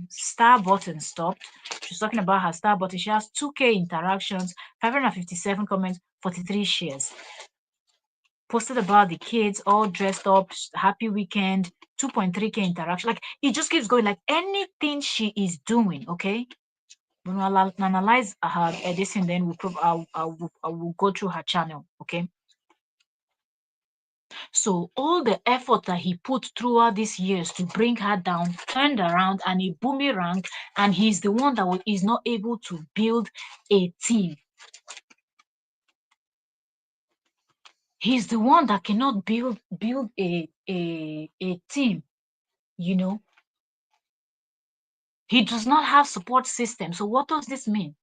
Star button stopped. She's talking about her star button. She has 2K interactions, 557 comments, 43 shares. Posted about the kids all dressed up, happy weekend, 2.3K interaction. Like it just keeps going. Like anything she is doing, okay? When we analyze her editing, then I will go through her channel, okay? So all the effort that he put throughout these years to bring her down turned around and a boomerang, and he's the one that is not able to build a team. He's the one that cannot build a team, you know. He does not have support system. So what does this mean?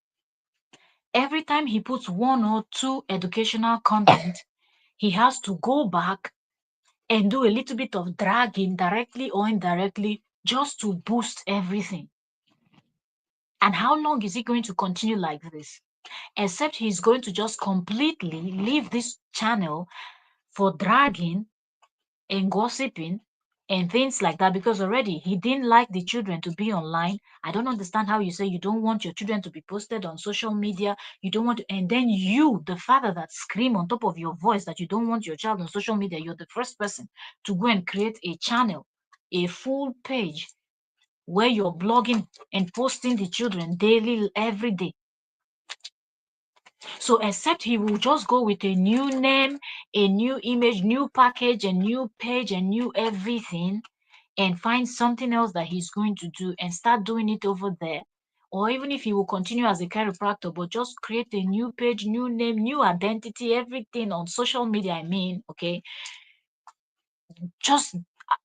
Every time he puts one or two educational content, he has to go back and do a little bit of dragging directly or indirectly just to boost everything. And how long is he going to continue like this? Except he's going to just completely leave this channel for dragging and gossiping and things like that, because already he didn't like the children to be online. I don't understand how you say you don't want your children to be posted on social media. You don't want to, and then you, the father that scream on top of your voice that you don't want your child on social media, you're the first person to go and create a channel, a full page where you're blogging and posting the children daily, every day. So except he will just go with a new name, a new image, new package, a new page, and new everything, and find something else that he's going to do and start doing it over there. Or even if he will continue as a chiropractor, but just create a new page, new name, new identity, everything on social media, I mean, okay, just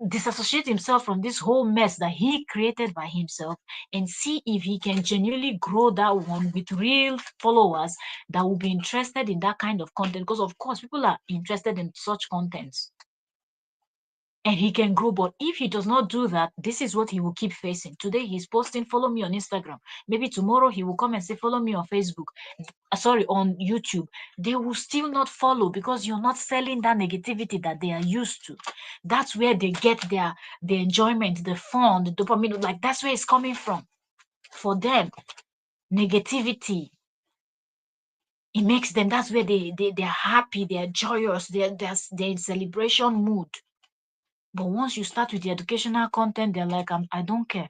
disassociate himself from this whole mess that he created by himself and see if he can genuinely grow that one with real followers that will be interested in that kind of content, because of course people are interested in such contents, and he can grow. But if he does not do that, this is what he will keep facing. Today he's posting, follow me on Instagram. Maybe tomorrow he will come and say, follow me on Facebook. Sorry, on YouTube. They will still not follow because you're not selling that negativity that they are used to. That's where they get the enjoyment, the fun, the dopamine. Like that's where it's coming from. For them, negativity. It makes them, that's where they're happy, they're joyous, they're in celebration mood. But once you start with the educational content, they're like, I don't care.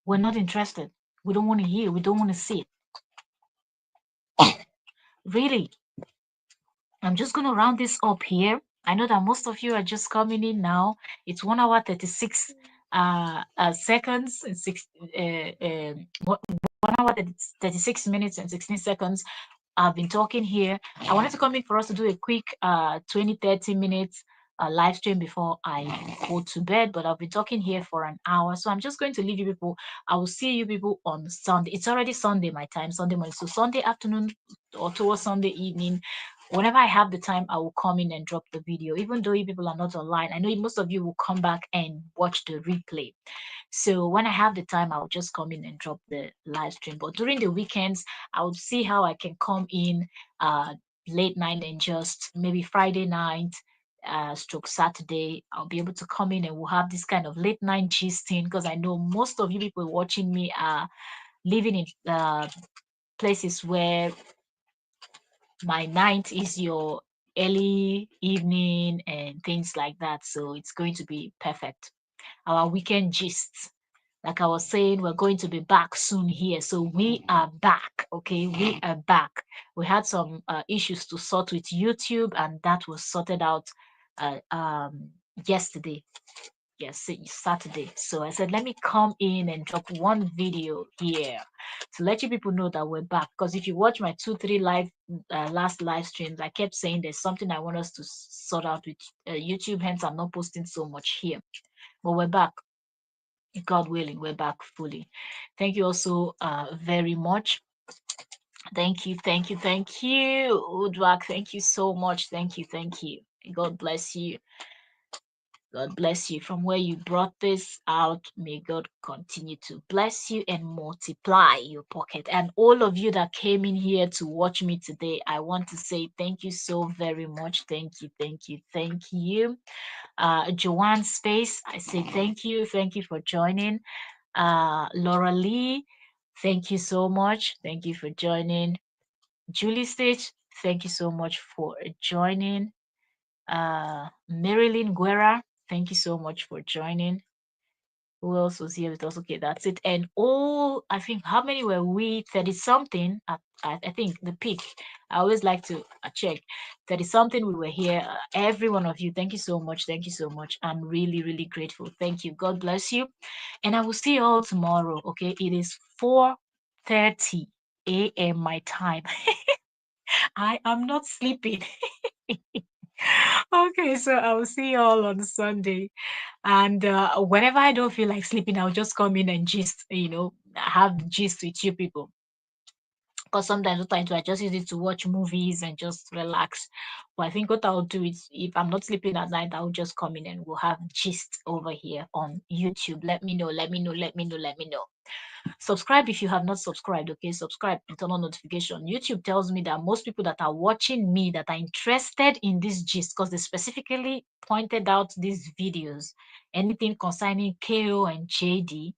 We're not interested. We don't want to hear. We don't want to see it. Really, I'm just going to round this up here. I know that most of you are just coming in now. It's 1 hour 36 seconds and 1 hour 36 minutes and 16 seconds. I've been talking here. I wanted to come in for us to do a quick 20-30 minutes live stream before I go to bed, but I've been talking here for an hour. So I'm just going to leave you people. I will see you people on Sunday. It's already Sunday, my time, Sunday morning. So Sunday afternoon or towards Sunday evening, whenever I have the time, I will come in and drop the video. Even though you people are not online, I know most of you will come back and watch the replay. So when I have the time, I'll just come in and drop the live stream. But during the weekends, I'll see how I can come in late night and just maybe Friday night, stroke Saturday. I'll be able to come in and we'll have this kind of late night gisting, because I know most of you people watching me are living in places where my night is your early evening and things like that. So it's going to be perfect. Our weekend gists. Like I was saying, we're going to be back soon here. So we are back. Okay, we are back. We had some issues to sort with YouTube, and that was sorted out uh, um, yesterday. Yes, Saturday. So I said, let me come in and drop one video here to let you people know that we're back. Because if you watch my 2-3 last live streams, I kept saying there's something I want us to sort out with YouTube. Hence, I'm not posting so much here. But we're back. God willing, we're back fully. Thank you also very much. Thank you, thank you, thank you, Udwak. Thank you so much. Thank you, thank you. God bless you. God bless you. From where you brought this out, may God continue to bless you and multiply your pocket. And all of you that came in here to watch me today, I want to say thank you so very much. Thank you, thank you, thank you. Joanne Space, I say thank you. Thank you for joining. Laura Lee, thank you so much. Thank you for joining. Julie Stage, thank you so much for joining. Marilyn Guerra, thank you so much for joining. Who else was here with us? Okay, that's it. And all, I think, how many were we? 30 something. I think the peak. I always like to check. 30 something we were here. Every one of you, thank you so much. Thank you so much. I'm really, really grateful. Thank you. God bless you. And I will see you all tomorrow. Okay, it is 4:30 a.m. my time. I am not sleeping. Okay, so I will see you all on Sunday. And whenever I don't feel like sleeping, I'll just come in and gist, have the gist with you people. Because sometimes what I do, I just use it to watch movies and just relax. But I think what I'll do is, if I'm not sleeping at night, I'll just come in and we'll have gist over here on YouTube. Let me know, let me know, let me know, let me know. Subscribe if you have not subscribed. Okay, subscribe and turn on notification. YouTube tells me that most people that are watching me that are interested in this gist, because they specifically pointed out these videos, anything concerning KO and JD,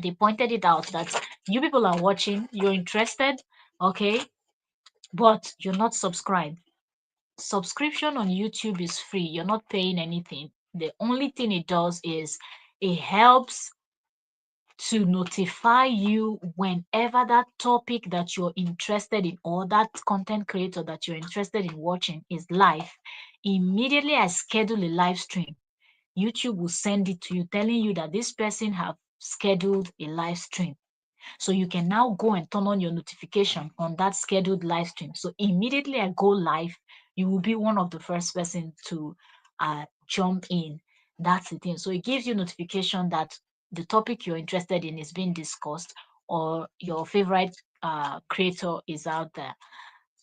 they pointed it out that you people are watching, you're interested, okay, but you're not subscribed. Subscription on YouTube is free, you're not paying anything. The only thing it does is it helps to notify you whenever that topic that you're interested in or that content creator that you're interested in watching is live. Immediately I schedule a live stream, YouTube will send it to you telling you that this person have scheduled a live stream. So you can now go and turn on your notification on that scheduled live stream. So immediately I go live, you will be one of the first person to jump in. That's the thing. So it gives you notification that the topic you're interested in is being discussed, or your favorite creator is out there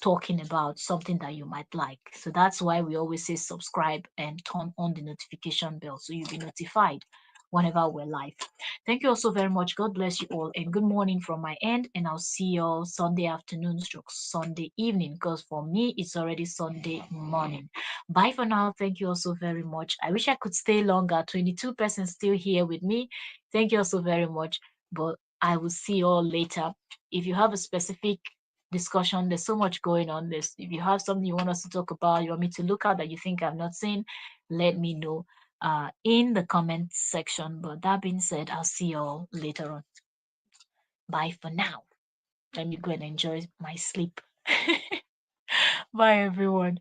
talking about something that you might like. So that's why we always say subscribe and turn on the notification bell so you'll be notified whenever we're live. Thank you also very much. God bless you all, and good morning from my end. And I'll see you all Sunday afternoon, stroke Sunday evening, because for me it's already Sunday morning. Bye for now. Thank you also very much. I wish I could stay longer. 22% still here with me. Thank you also very much. But I will see you all later. If you have a specific discussion, there's so much going on. This, if you have something you want us to talk about, you want me to look at that you think I've not seen, let me know in the comment section. But that being said, I'll see you all later on. Bye for now. Let me go and enjoy my sleep. Bye, everyone.